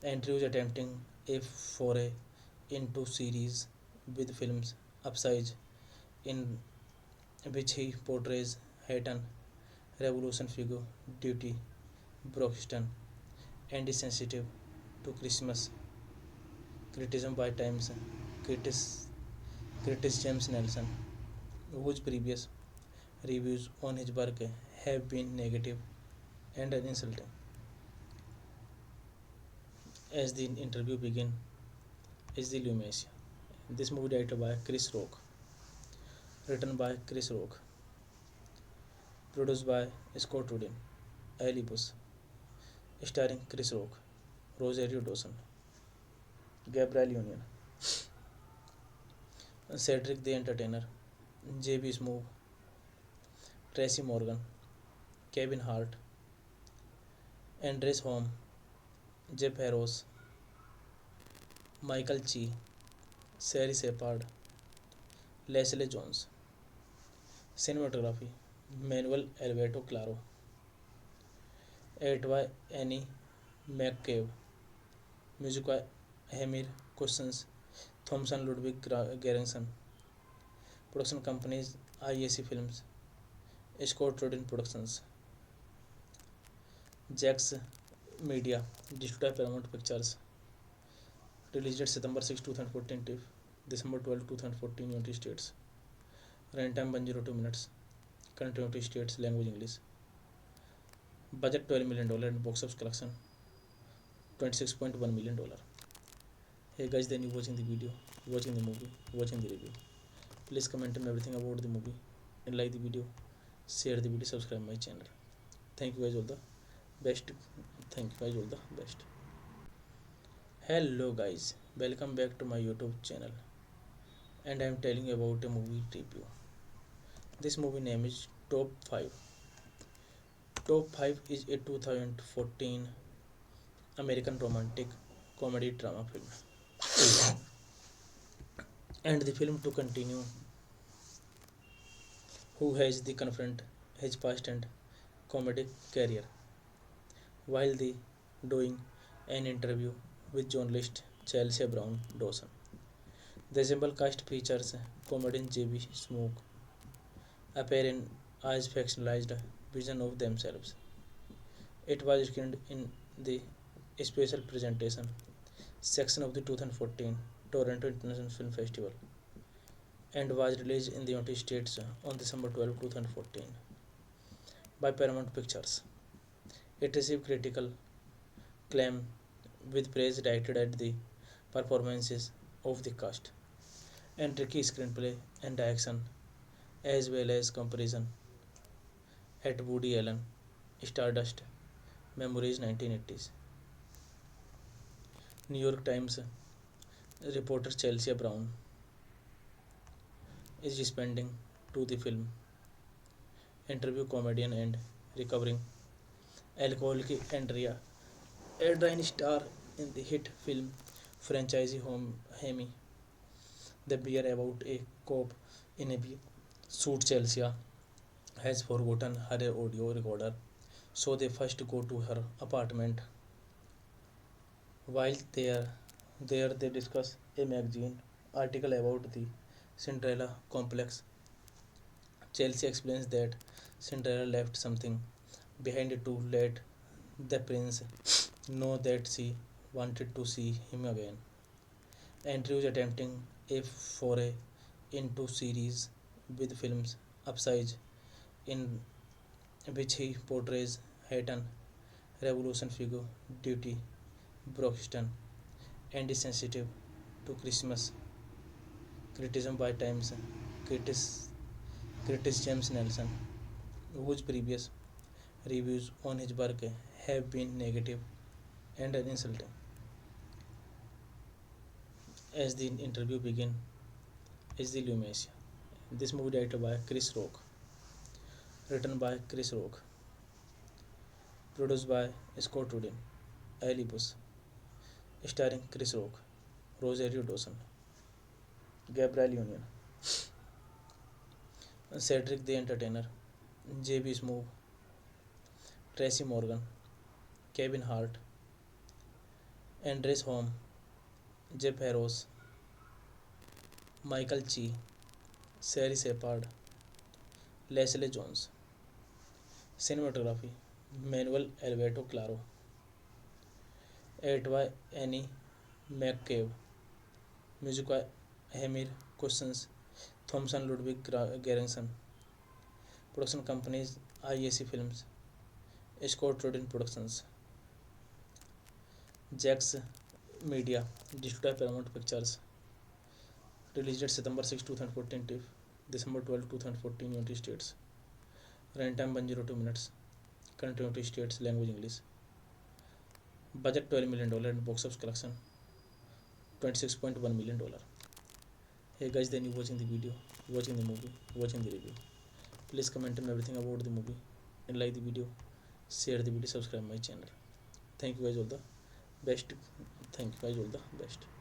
Andrew is attempting a foray into series with films Upside, in which he portrays Hayton revolution figure Duty Broxton and is sensitive to Christmas criticism by Times critic, critic James Nelson, whose previous reviews on his work have been negative and insulting. As the interview begins, is the Lumacia. This movie directed by Chris Rock, written by Chris Rock, produced by Scott Rudin, Ali Bush, starring Chris Rock, Rosario Dawson, Gabriel Union, Cedric the Entertainer, J.B. Smoove, Tracy Morgan, Kevin Hart, Andres Home, Jeff Harrows, Michael Chi, Sherry Shepard, Leslie Jones. Cinematography Manuel Alberto Claro, edited by Annie McCabe, music by Hamir Cousins, Thomson Ludwig Göransson, production companies IAC Films, Scott Rudin Productions, Jax Media, distributed by Paramount Pictures, released September 6, 2014 to December 12, 2014 United States, runtime 102 minutes, country United States, language English, budget $12 million and box office collection $26.1 million. Hey guys, then you watching the video, watching the movie, watching the review. Please comment on everything about the movie and like the video, share the video, subscribe my channel. Thank you guys all the best. Thank you guys all the best. Hello guys, welcome back to my YouTube channel, and I am telling you about a movie review. This movie name is Top 5. Top 5 is a 2014 American romantic comedy drama film. And the film to continue who has the confront his past and comedic career while the doing an interview with journalist Chelsea Brown Dawson. The ensemble cast features comedian J.B. Smoke appear in as fictionalized vision of themselves. It was screened in the special presentation section of the 2014 Toronto International Film Festival and was released in the United States on December 12, 2014 by Paramount Pictures. It received critical acclaim with praise directed at the performances of the cast and tricky screenplay and direction as well as comparison at Woody Allen Stardust Memories 1980s. New York Times reporter Chelsea Brown is responding to the film, interview comedian and recovering alcoholic Andrea Erdrine star in the hit film franchise Home Hemi. The beer about a cop in a suit. Chelsea has forgotten her audio recorder, so they first go to her apartment. While there they discuss a magazine article about the Cinderella complex. Chelsea explains that Cinderella left something behind to let the prince know that she wanted to see him again. Andrew is attempting a foray into series with films upsize in which he portrays Hayton Revolution figure Duty Broxton and is sensitive to Christmas criticism by Times critic, critic James Nelson, whose previous reviews on his work have been negative and insulting. As the interview begins, is the Lumiere. This movie directed by Chris Rock, written by Chris Rock, produced by Scott Rudin, Ali Bush, starring Chris Rock, Rosario Dawson, Gabrielle Union, Cedric the Entertainer, J.B. Smoove, Tracy Morgan, Kevin Hart, Andres Home, Jeff Harrows, Michael Chi, Sherry Shepard, Leslie Jones. Cinematography Manuel Alberto Claro, edited by Annie McCabe, music by Hamir Cousins, Thomson Ludwig Göransson, production companies IAC Films, Scott Rudin Productions, Jax Media, distributed by Paramount Pictures, released at September 6, 2014 to December 12, 2014 United States, runtime 102 minutes, current United States language English, budget $12 million and box office collection $26.1 million. Hey guys, then you watching the video, watching the movie, watching the review. Please comment on everything about the movie and like the video, share the video, subscribe my channel. Thank you guys all the best. Thank you guys all the best.